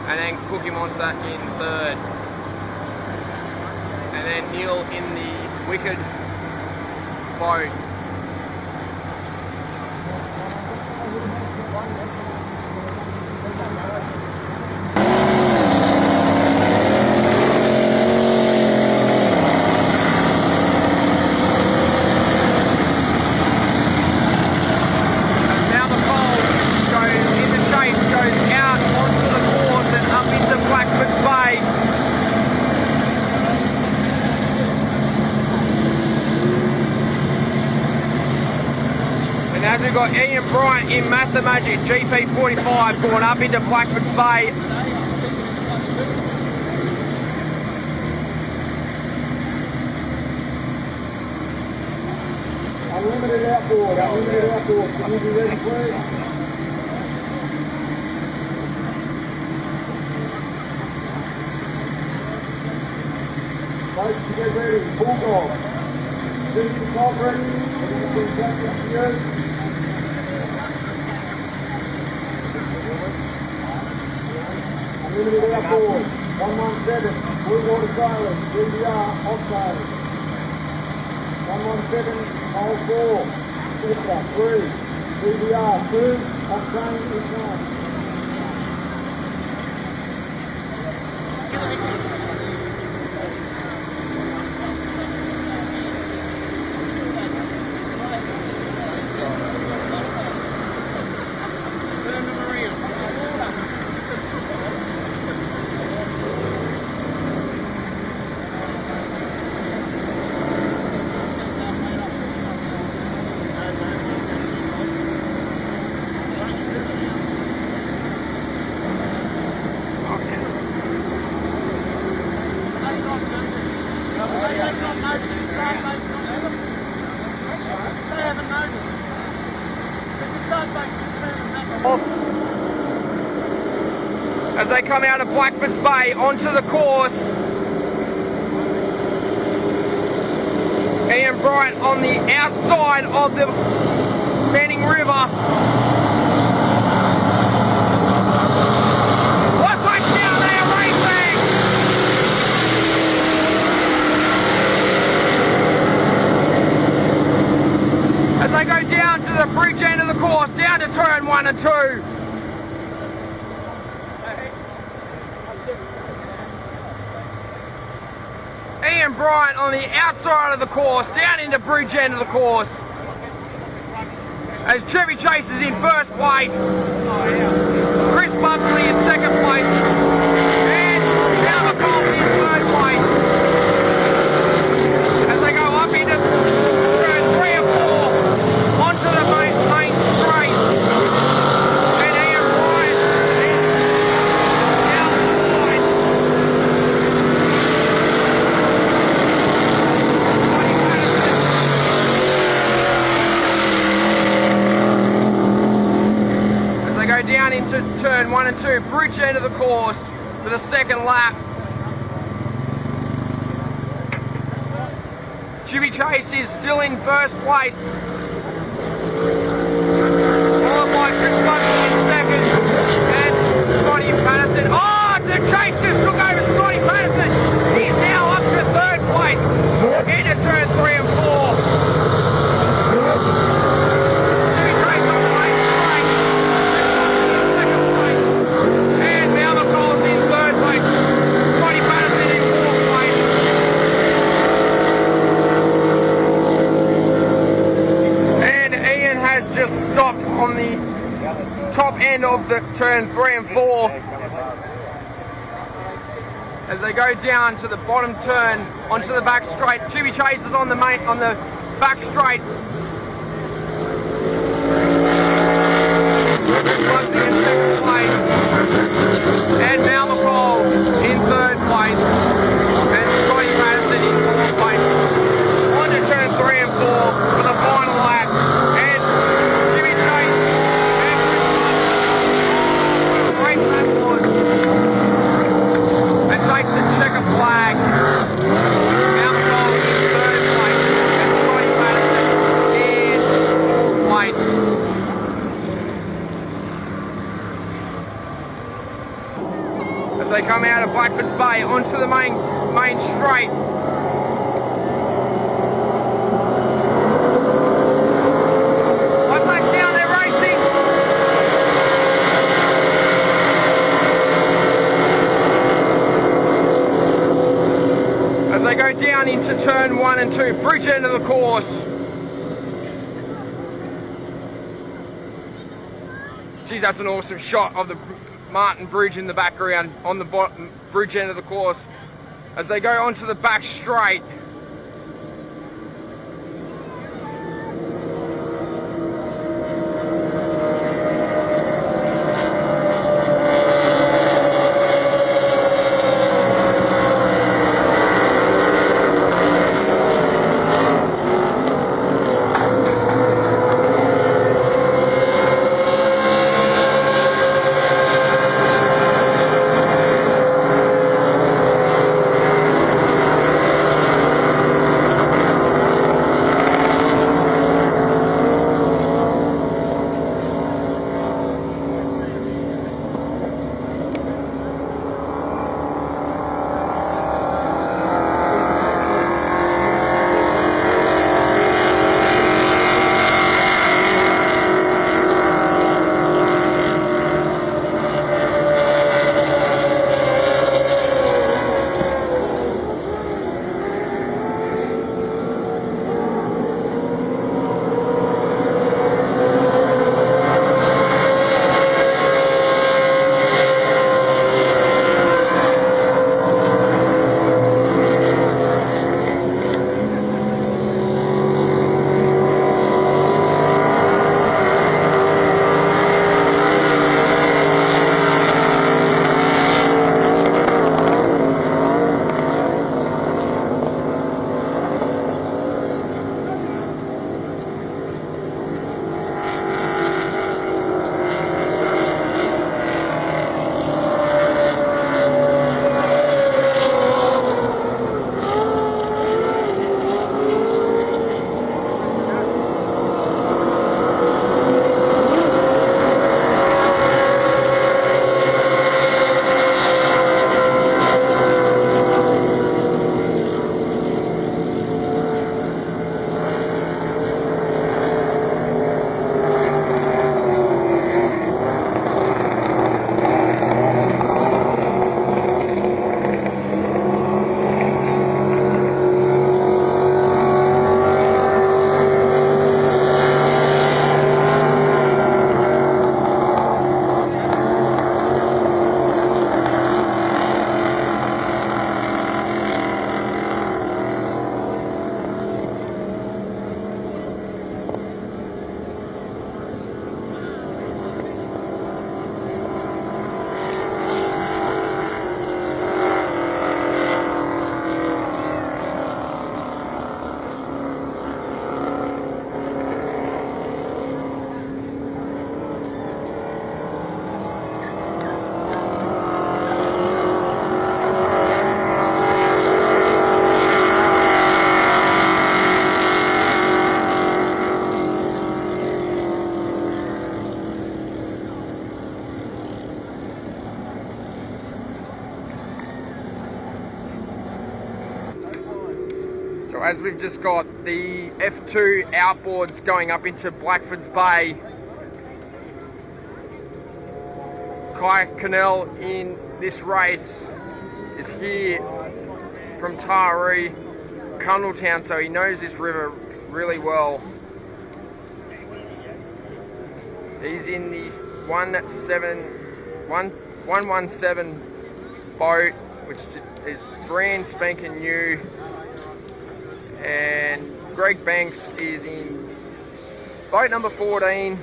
and then Cookie Monster in third, and then Neil in the Wicked boat. We've got Ian Bryant in Mathemagic, GP45 going up into Blackford Bay. Unlimited outboard, unlimited outboard. Can you be ready, please? Folks, to get ready, bulldog. Finish the top ready, and then we'll bring back up to you. Unlimited outboard, 117, blue water sailors, BBR, off sailors. 117, hole 4, Sister, 3, BBR, 2, Octane, is 1. As they come out of Blackford's Bay onto the course. Ian Bright on the outside of the Manning River. What's like down there racing? As they go down to the bridge end of the course, down to turn 1 and 2. Ian Bryant on the outside of the course, down into bridge end of the course. As Chevy Chase is in first place. Chris Buckley in second place. And Albert Colt in third place. As they go up into turn 3 and 4 onto the main straight. And Ian Bryant is outside. Down into turn 1 and 2, bridge end of the course for the second lap. Chevy Chase is still in first place. Followed by Chris Buckley in second. And Scotty Patterson. Oh, the Chase just took over Scotty Patterson. He's now up to third place. Into turn 3 and 4. Just stopped on the top end of the turn 3 and 4 as they go down to the bottom turn onto the back straight. Chevy Chase is on the back straight. Buckley in second place and Malmacol in third place and Scotty Patterson in fourth place. On to turn 3 and 4 for the final lap. And takes the checker flag. Malmacol in third place. And Scotty Patterson in fourth place. As they come out of Blackford's Bay onto the main straight. Down there racing. As they go down into turn 1 and 2, bridge end of the course. Geez, that's an awesome shot of the Martin Bridge in the background on the bottom bridge end of the course. As they go onto the back straight. as we've just got the F2 outboards going up into Blackford's Bay, Kai Cannell in this race is here from Taree, Cundletown, so he knows this river really well. He's in the 117 boat, which is brand spanking new, and Greg Banks is in boat number 14.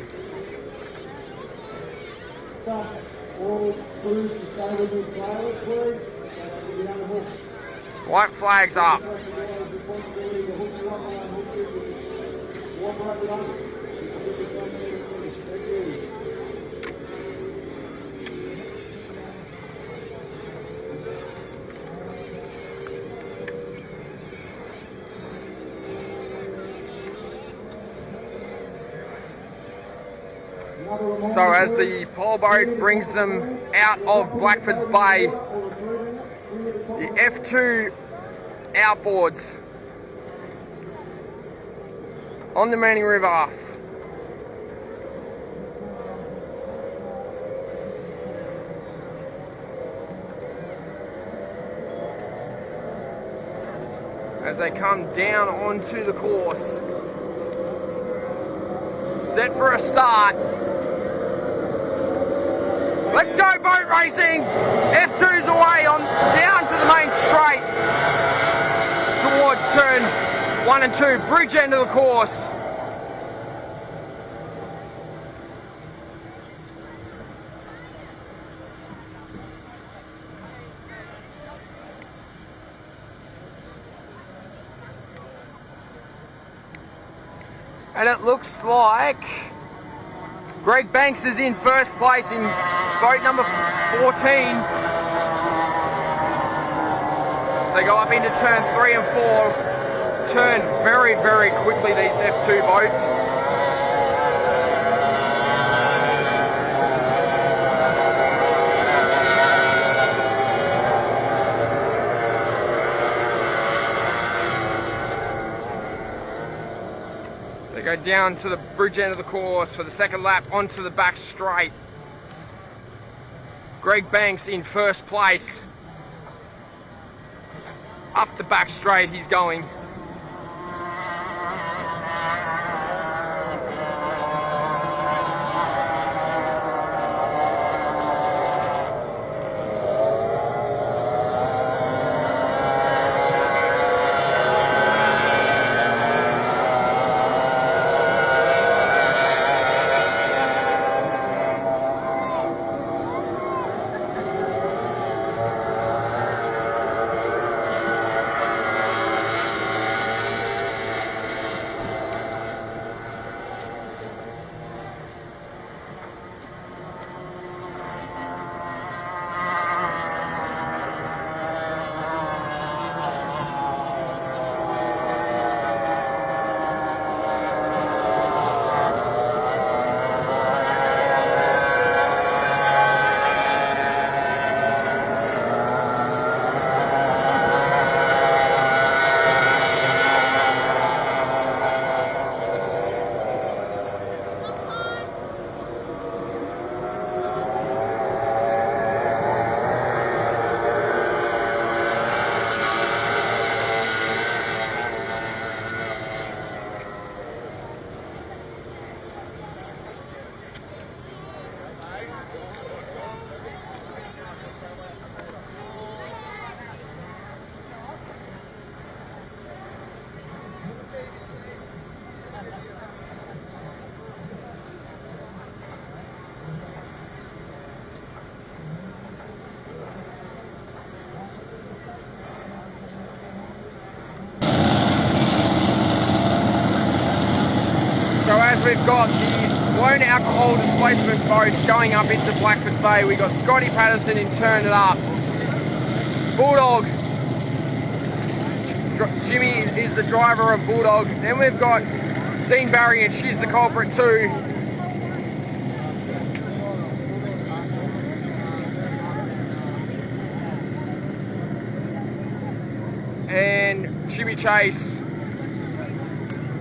All crews to stay with their trailers, please. White flags up. So as the Powerboat brings them out of Blackford's Bay, the F2 outboards on the Manning River. As they come down onto the course, set for a start. Let's go boat racing. F2's away on down to the main straight towards turn 1 and 2, bridge end of the course. And it looks like Greg Banks is in first place in boat number 14. They go up into turn 3 and 4. Turn very, very quickly, these F2 boats. They go down to the bridge end of the course for the second lap onto the back straight. Greg Banks in first place. Up the back straight he's going. So as we've got the blown alcohol displacement boats going up into Blackford Bay, we've got Scotty Patterson in turn it up. Bulldog, Jimmy is the driver of Bulldog. Then we've got Dean Barry, and she's the culprit too. And Chibi Chase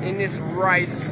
in this race.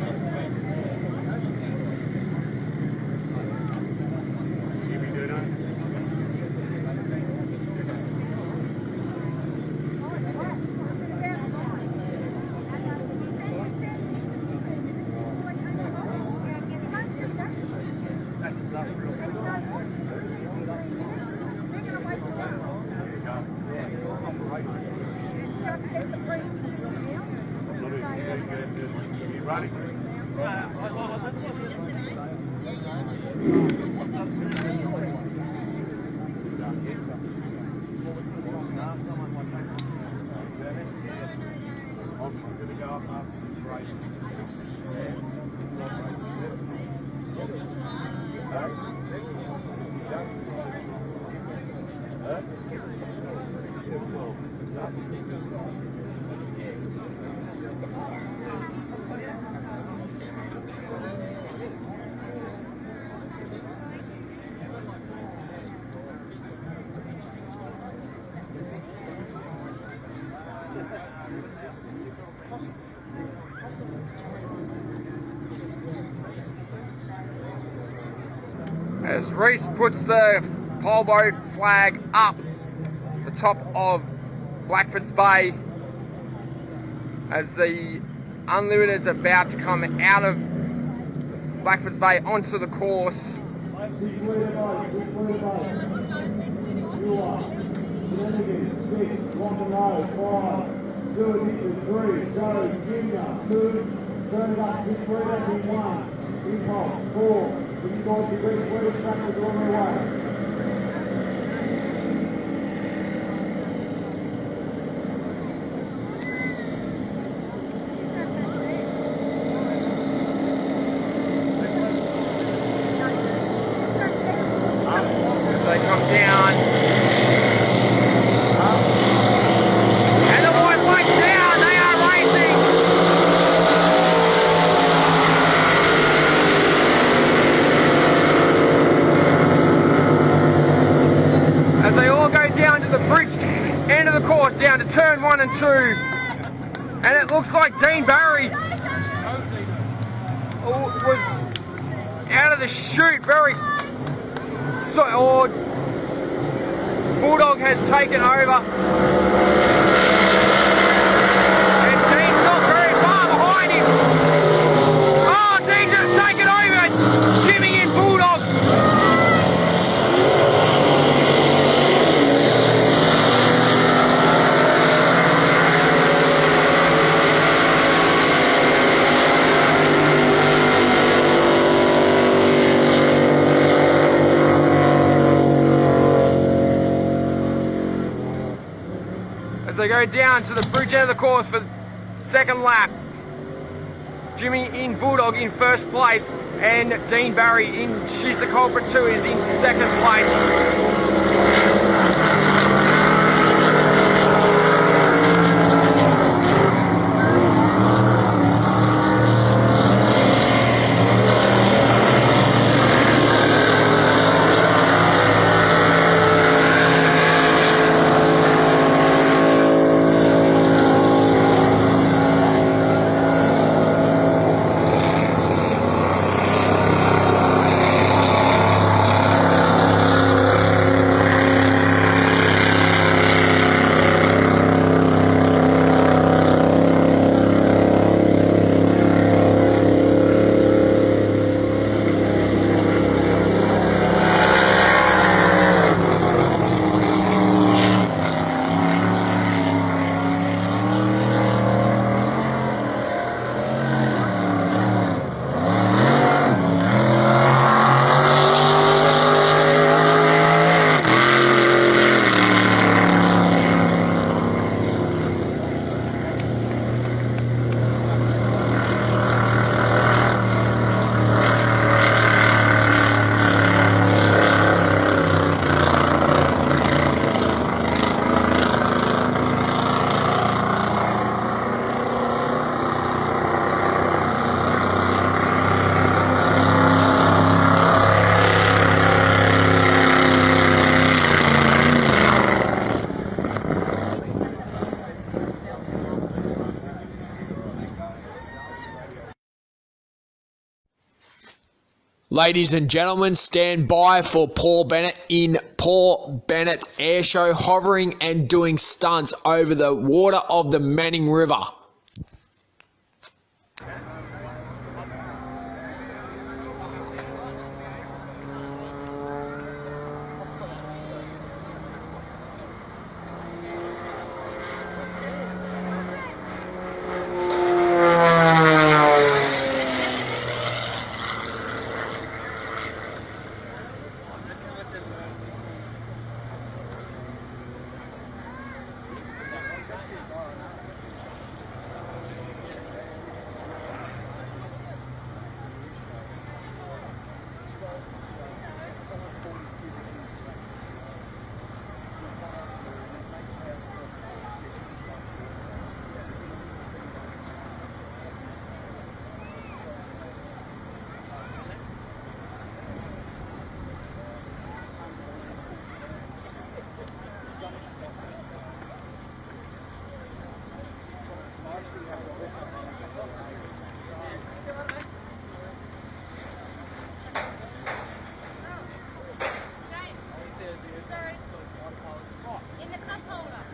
As Reese puts the Powerboat flag up the top of Blackford's Bay, as the Unlimited's about to come out of Blackford's Bay onto the course. Turn it up, 6 leaders, 1, impulse, 4, you guys are great, leaders, trackers on their way. As they come down, and the white flags down, they are racing. As they all go down to the bridged end of the course, down to turn 1 and 2, and it looks like Dean Barry was out of the chute very or Bulldog has taken over, and Dean's not very far behind him. Oh, Dean's just taken over, Jimmy in Bulldog. As they go down to the bridge end of the course for the second lap, Jimmy in Bulldog in first place, and Dean Barry in She's the Culprit 2 is in second place. Ladies and gentlemen, stand by for Paul Bennett in Paul Bennett's air show, hovering and doing stunts over the water of the Manning River. In the cup holder.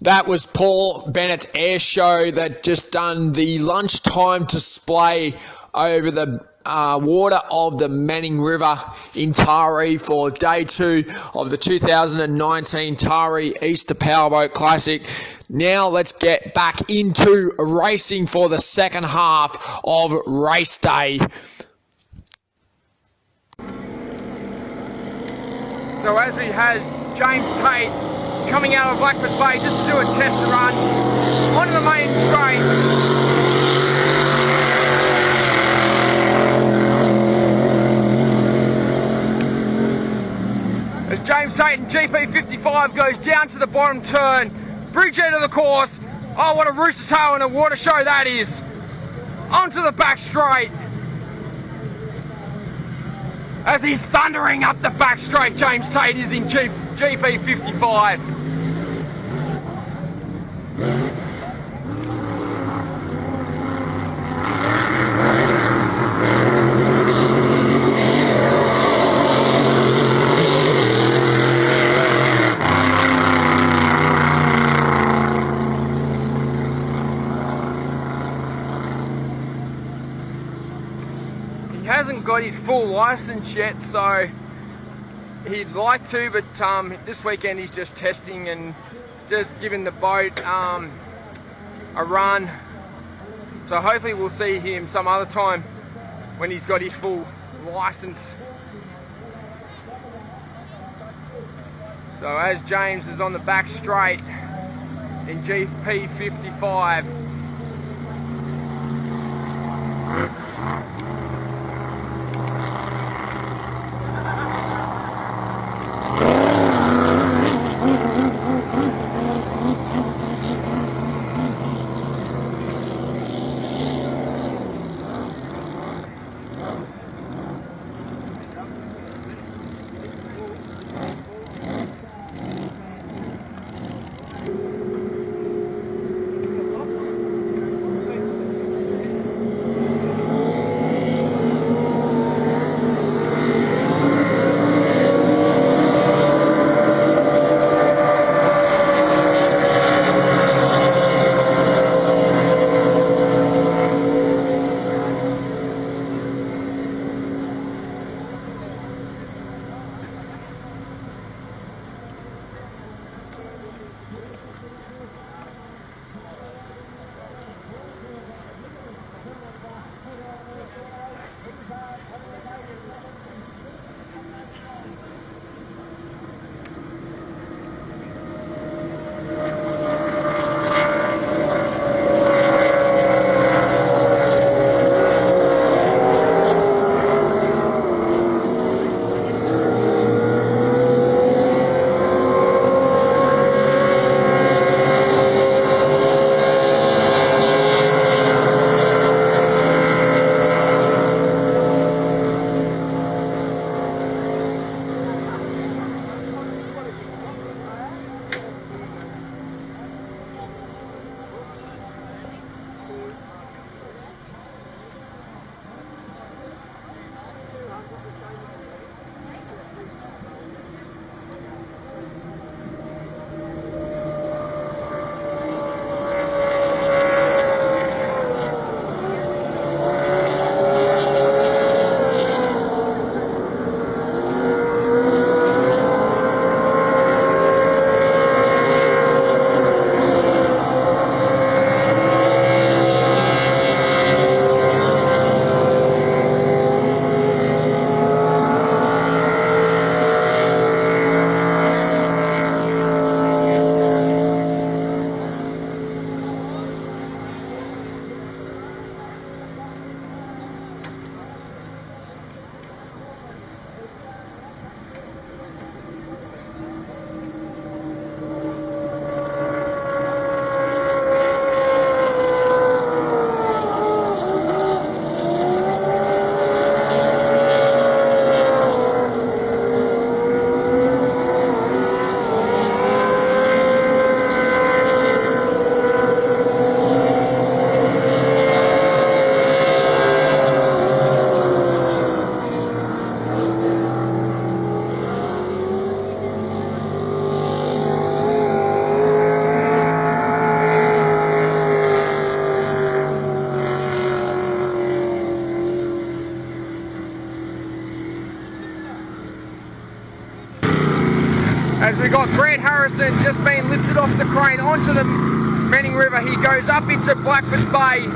That was Paul Bennett's air show that just done the lunchtime display over the water of the Manning River in Taree for day 2 of the 2019 Taree Easter Powerboat Classic. Now let's get back into racing for the second half of race day. So as he has James Tate coming out of Blackford's Bay just to do a test run onto the main straight. As James Tate in GP55 goes down to the bottom turn, bridge end of the course. Oh, what a rooster tail and a water show that is. Onto the back straight. As he's thundering up the back straight, James Tate is in GP55. He hasn't got his full license yet, so he'd like to, but this weekend he's just testing and just giving the boat a run. So hopefully we'll see him some other time when he's got his full license. So as James is on the back straight in GP55. As we got Grant Harrison just being lifted off the crane onto the Manning River, he goes up into Blackford's Bay.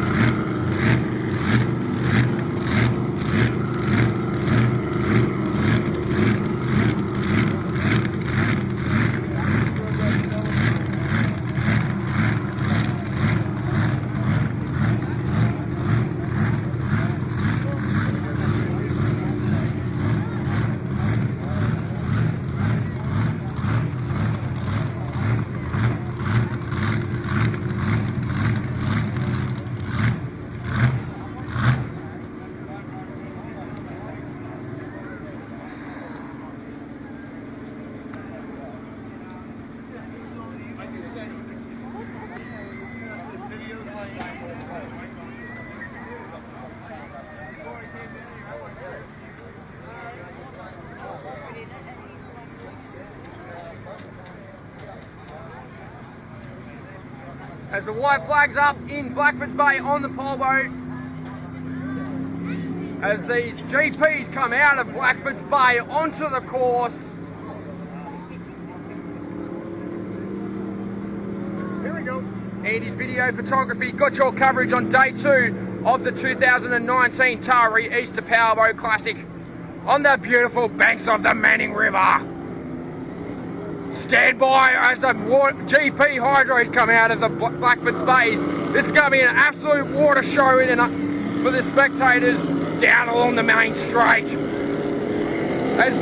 As the white flag's up in Blackford's Bay on the Powerboat, as these GPs come out of Blackford's Bay onto the course. Here we go. Andy's video photography got your coverage on day 2 of the 2019 Taree Easter Powerboat Classic on the beautiful banks of the Manning River. Stand by as the GP hydros come out of the Blackford's Bay. This is going to be an absolute water show for the spectators down along the main straight. As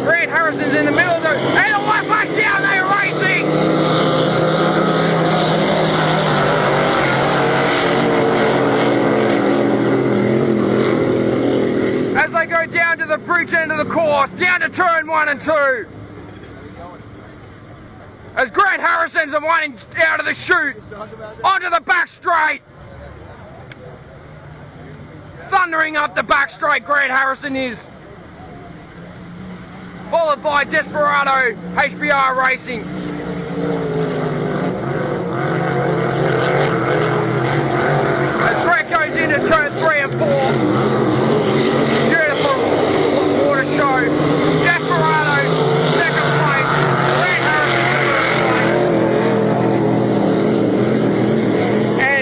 Grant Harrison's in the middle of and the white flag's down, they're racing! As they go down to the bridge end of the course, down to turn 1 and 2. As Grant Harrison's the one out of the chute, onto the back straight. Thundering up the back straight, Grant Harrison is. Followed by Desperado HBR Racing. As Grant goes into turn 3 and 4. Beautiful water show. Desperado, second place. Grant Harrison,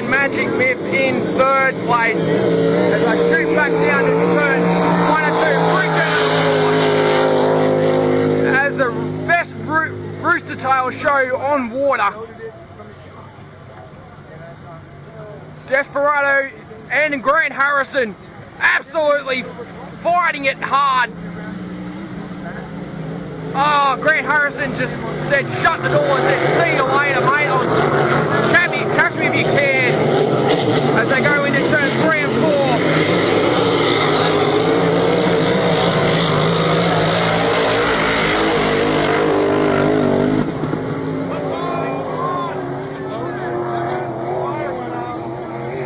Magic Myth in 3rd place as I shoot back down to turn 1 and 2, as the best rooster tail show on water. Desperado and Grant Harrison absolutely fighting it hard. Oh, Grant Harrison just said shut the door and said see you later mate, catch me if you can, as they go into turn 3 and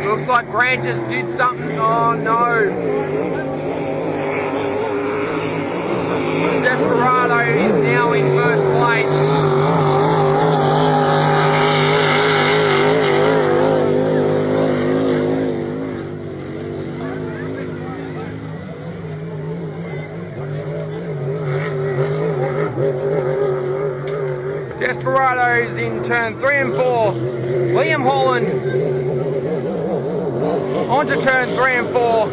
4. Looks like Grant just did something. Oh no. Desperado is now in 1st place. Desperado's in turn 3 and 4. Liam Holland onto turn 3 and 4.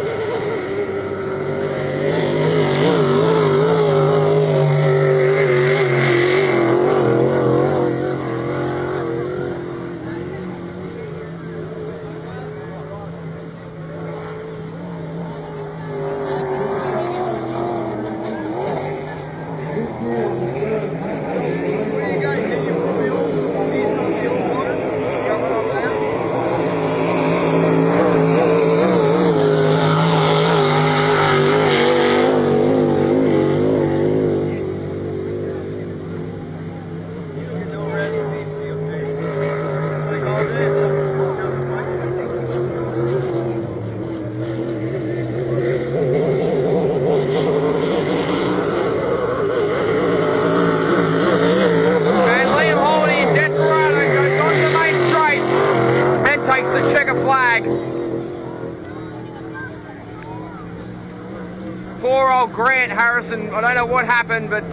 Poor old Grant Harrison, I don't know what happened, but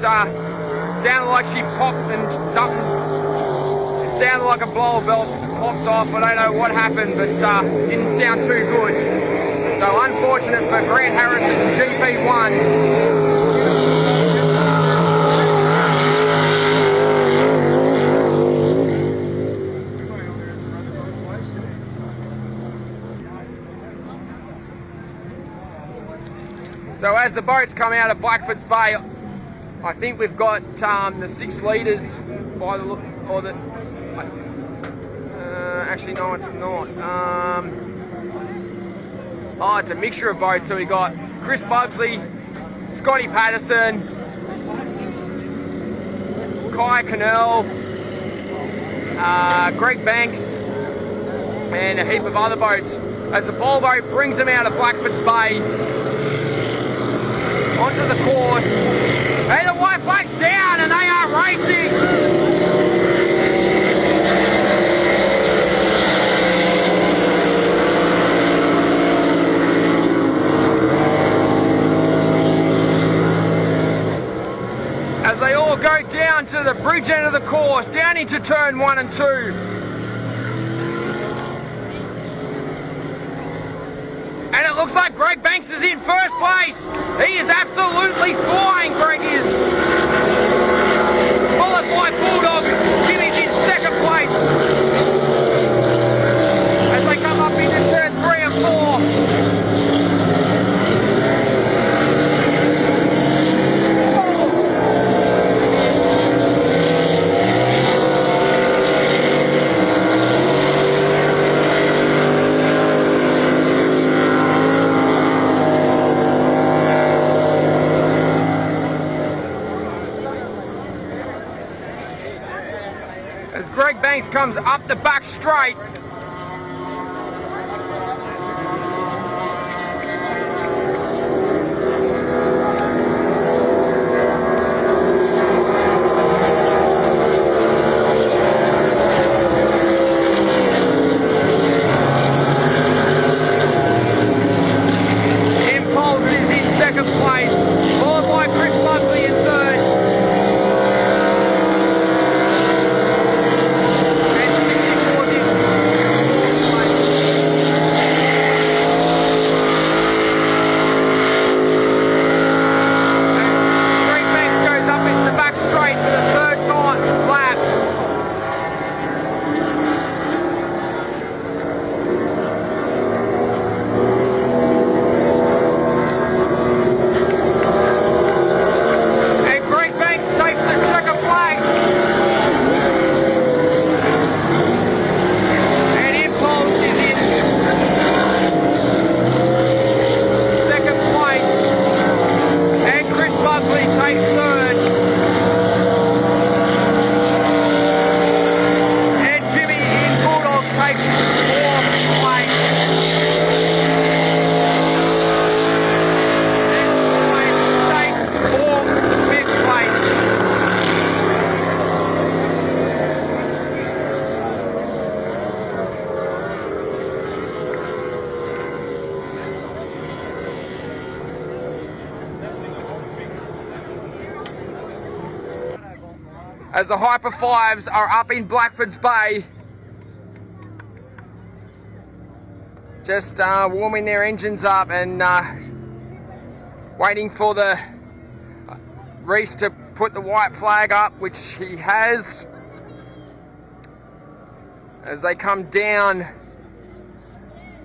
Sounded like she popped and something. It sounded like a blower belt popped off. I don't know what happened, but didn't sound too good. So unfortunate for Grant Harrison, GP1. So as the boats come out of Blackford's Bay, I think we've got the 6 litres by the look, or the, actually no it's not. Oh, it's a mixture of boats. So we got Chris Bugsley, Scotty Patterson, Kai Cannell, Greg Banks, and a heap of other boats. As the Powerboat brings them out of Blackford's Bay, onto the course, and the white flag's down and they are racing. As they all go down to the bridge end of the course, down into turn 1 and 2. And it looks like Greg Banks is in first place. He is absolutely flying, Greg is. Followed by Bulldog, Jimmy's in second place. As they come up into turn 3 and 4. As Greg Banks comes up the back straight. Impulse is in second place, followed by Chris Buckley in third. As the Hyper 5s are up in Blackford's Bay, just warming their engines up and waiting for the Reese to put the white flag up, which he has, as they come down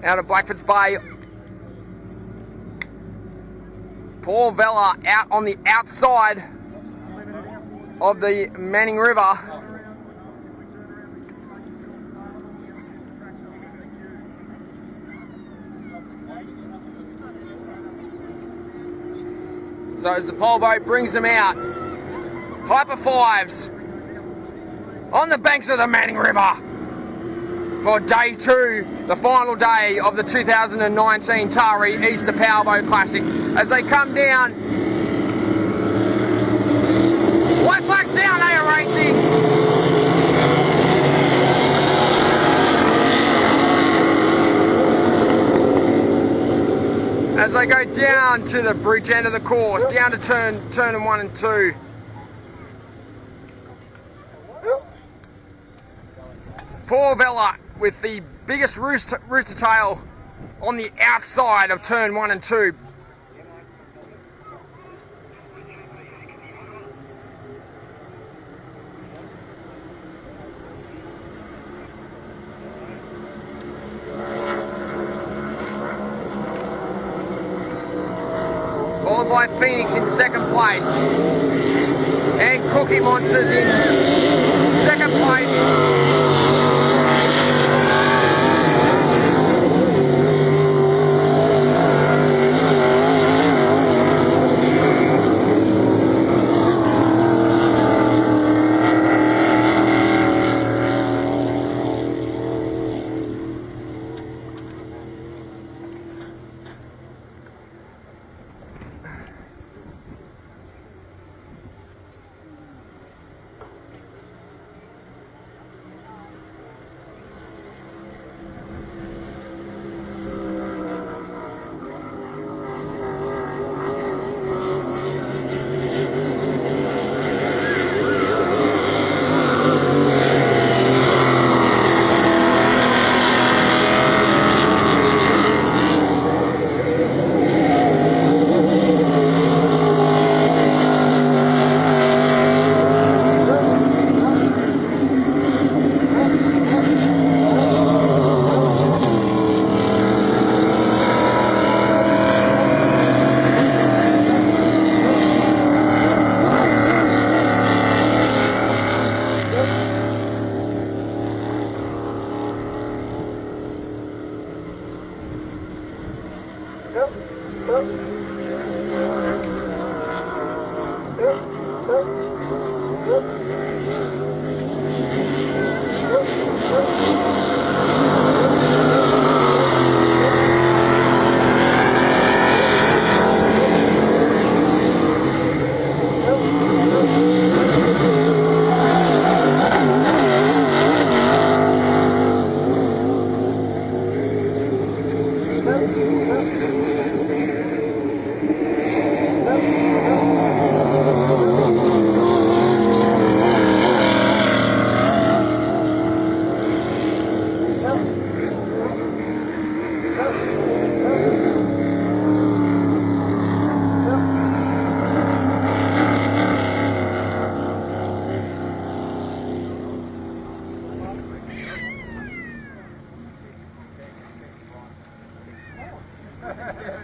out of Blackford's Bay. Paul Vella out on the outside of the Manning River. So as the Powerboat brings them out, Hyper 5s on the banks of the Manning River for day 2, the final day of the 2019 Taree Easter Powerboat Classic. As they come down, white flags down, they are racing. As they go down to the bridge end of the course, down to turn 1 and 2. with the biggest rooster tail on the outside of turn 1 and 2. Followed by Phoenix in second place. And Cookie Monsters in second place.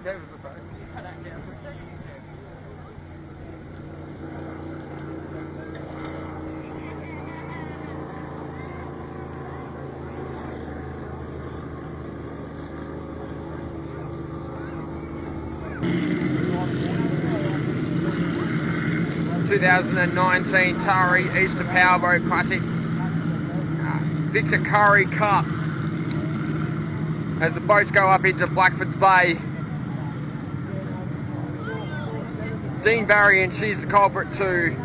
That was the part. 2019 Taree Easter Powerboat Classic Victor Curry Cup. As the boats go up into Blackford's Bay, Dean Barry, and she's the culprit too,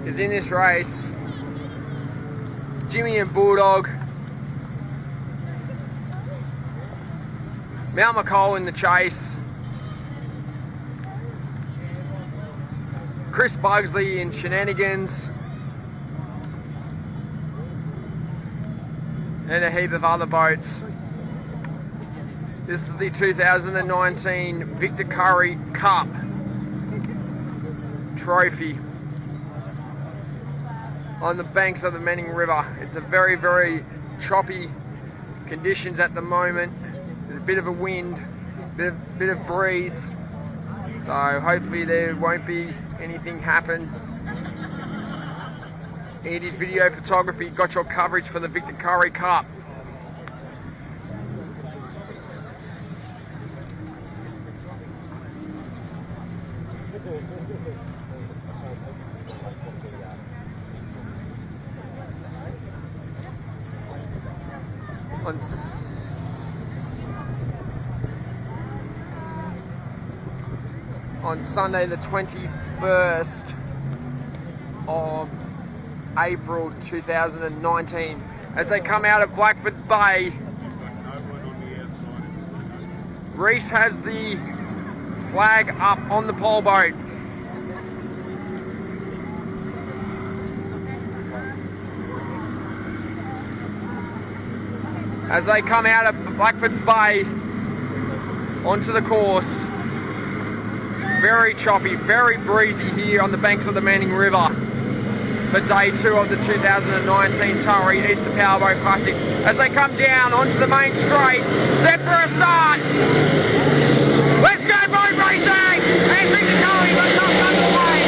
is in this race. Jimmy and Bulldog, Mount McCall in the chase, Chris Bugsley in Shenanigans, and a heap of other boats. This is the 2019 Victor Curry Cup trophy on the banks of the Manning River. It's a very, very choppy conditions at the moment. There's a bit of a wind, bit of breeze, so hopefully there won't be anything happen. Andy's Video Photography got your coverage for the Victor Curry Cup. On Sunday the 21st of April 2019, as they come out of Blackford's Bay, Reese has the flag up on the pole boat. as they come out of Blackford's Bay onto the course. Very choppy, very breezy here on the banks of the Manning River for day 2 of the 2019 Taree Easter Powerboat Classic. As they come down onto the main straight, set for a start. Let's go boat racing! And Victor Curry got knocked underway.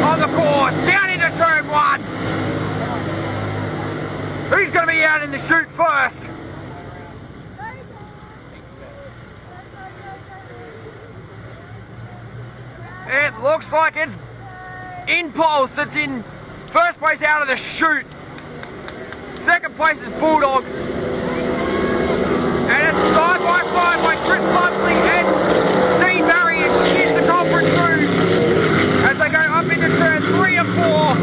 On the course, down into turn 1. Who's going to be out in the chute first? It looks like it's Impulse that's in first place out of the chute. Second place is Bulldog. And it's side by side by Chris Bumsley and Dean Barry and here's the culprit through as they go up into turn 3 and 4.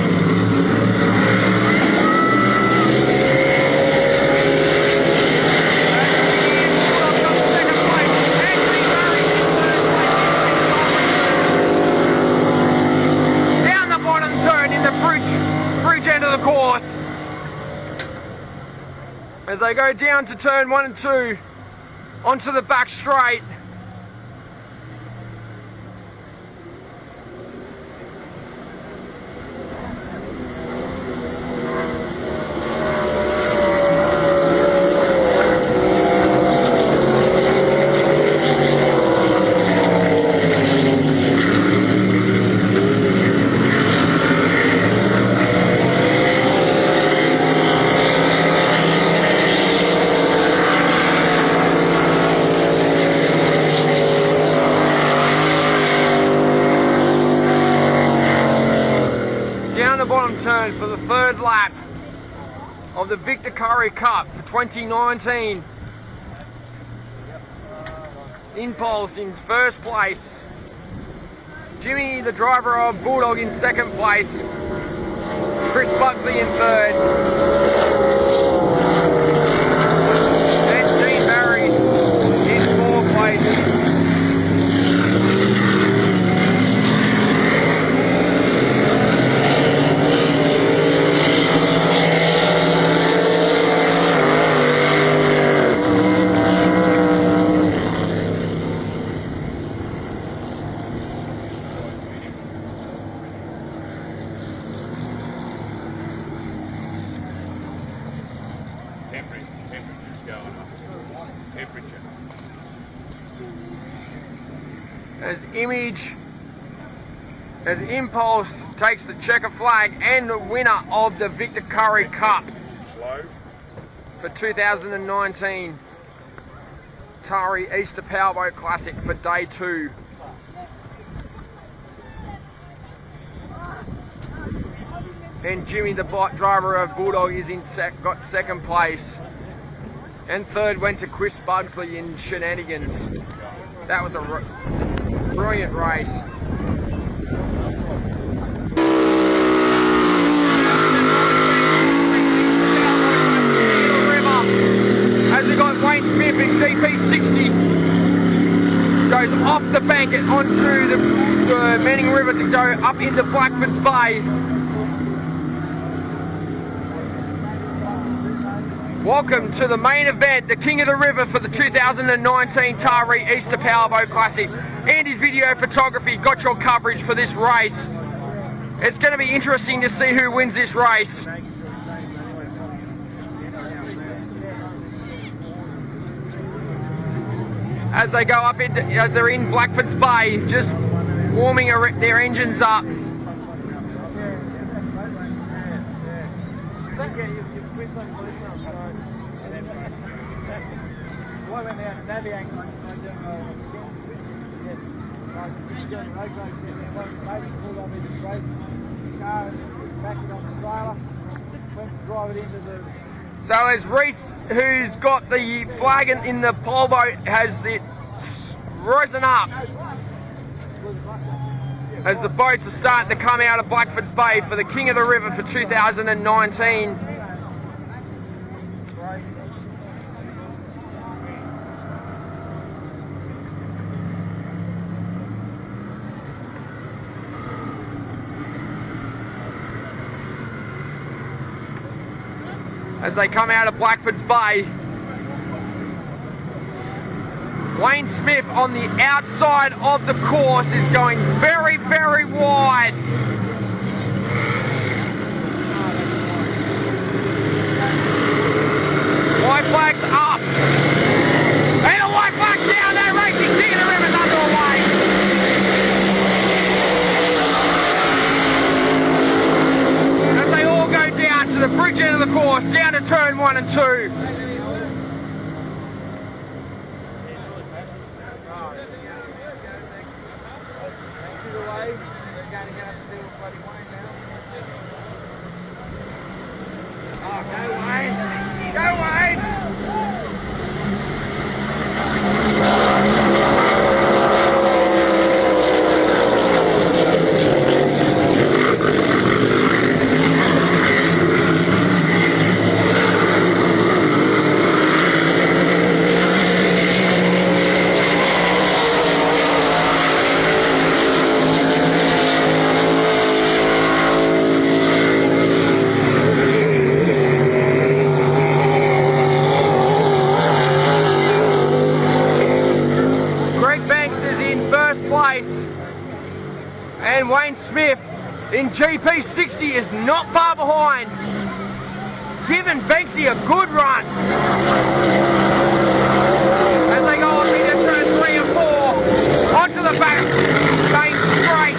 End of the course as they go down to turn 1 and 2 onto the back straight. Turn for the 3rd lap of the Victor Curry Cup for 2019. Impulse in first place. Jimmy, the driver of Bulldog, in second place. Chris Bugsley in third. And Dean Barry in fourth place. Temperature's going up. Temperature. As Impulse takes the checker flag and the winner of the Victor Curry Cup for 2019 Taree Easter Powerboat Classic for day 2. And Jimmy, the driver of Bulldog, is got second place. And third went to Chris Bugsley in Shenanigans. That was a brilliant race. As we got Wayne Smith in DP60, goes off the bank and onto the Manning River to go up into Blackford's Bay. Welcome to the main event, the King of the River for the 2019 Taree Easter Powerboat Classic. Andy's video photography got your coverage for this race. It's going to be interesting to see who wins this race. As they go up into, as they're in Blackford's Bay, just warming their engines up. So as Reese, who's got the flag in the pole boat, has it risen up as the boats are starting to come out of Blackford's Bay for the King of the River for 2019. as they come out of Blackford's Bay. Wayne Smith on the outside of the course is going very, very wide. White flag's up. And a white flag down. They're racing. King of the River's underway. As they all go down to the bridge end of the course, down to turn 1 and 2. And Wayne Smith in GP60 is not far behind, giving Banksy a good run. As they go on into turn 3 and 4, onto the back, going straight.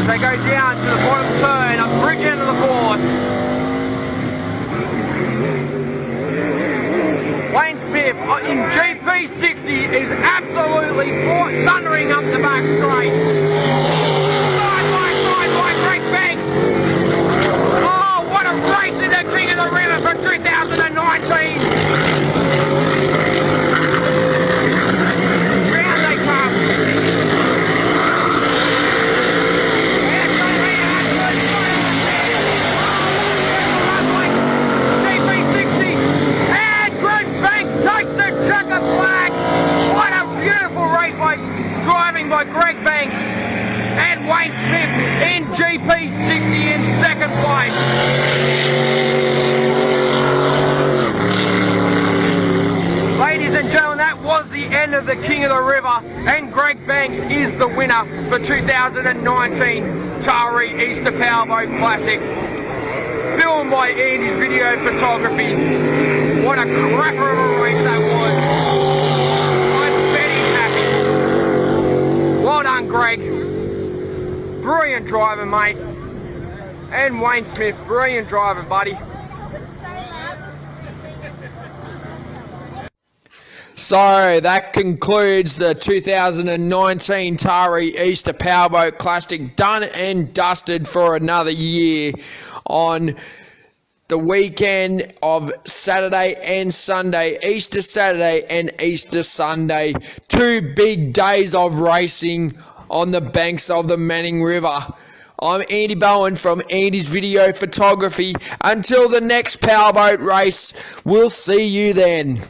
They go down to the bottom turn, a bridge end of the course. Wayne Smith in GP60 is absolutely thundering up the back straight. Side, Greg Banks. Oh, what a race in the King of the River for 2019. Round they come. By Greg Banks and Wayne Smith in GP60 in second place. Ladies and gentlemen, that was the end of the King of the River, and Greg Banks is the winner for 2019 Taree Easter Powerboat Classic. Filmed by Andy's Video Photography. What a cracker of a race that was. Well done, Greg. Brilliant driver, mate. And Wayne Smith, brilliant driver, buddy. So that concludes the 2019 Taree Easter Powerboat Classic, done and dusted for another year on the weekend of Saturday and Sunday, Easter Saturday and Easter Sunday. 2 big days of racing on the banks of the Manning River. I'm Andy Bowen from Andy's Video Photography. Until the next powerboat race, we'll see you then.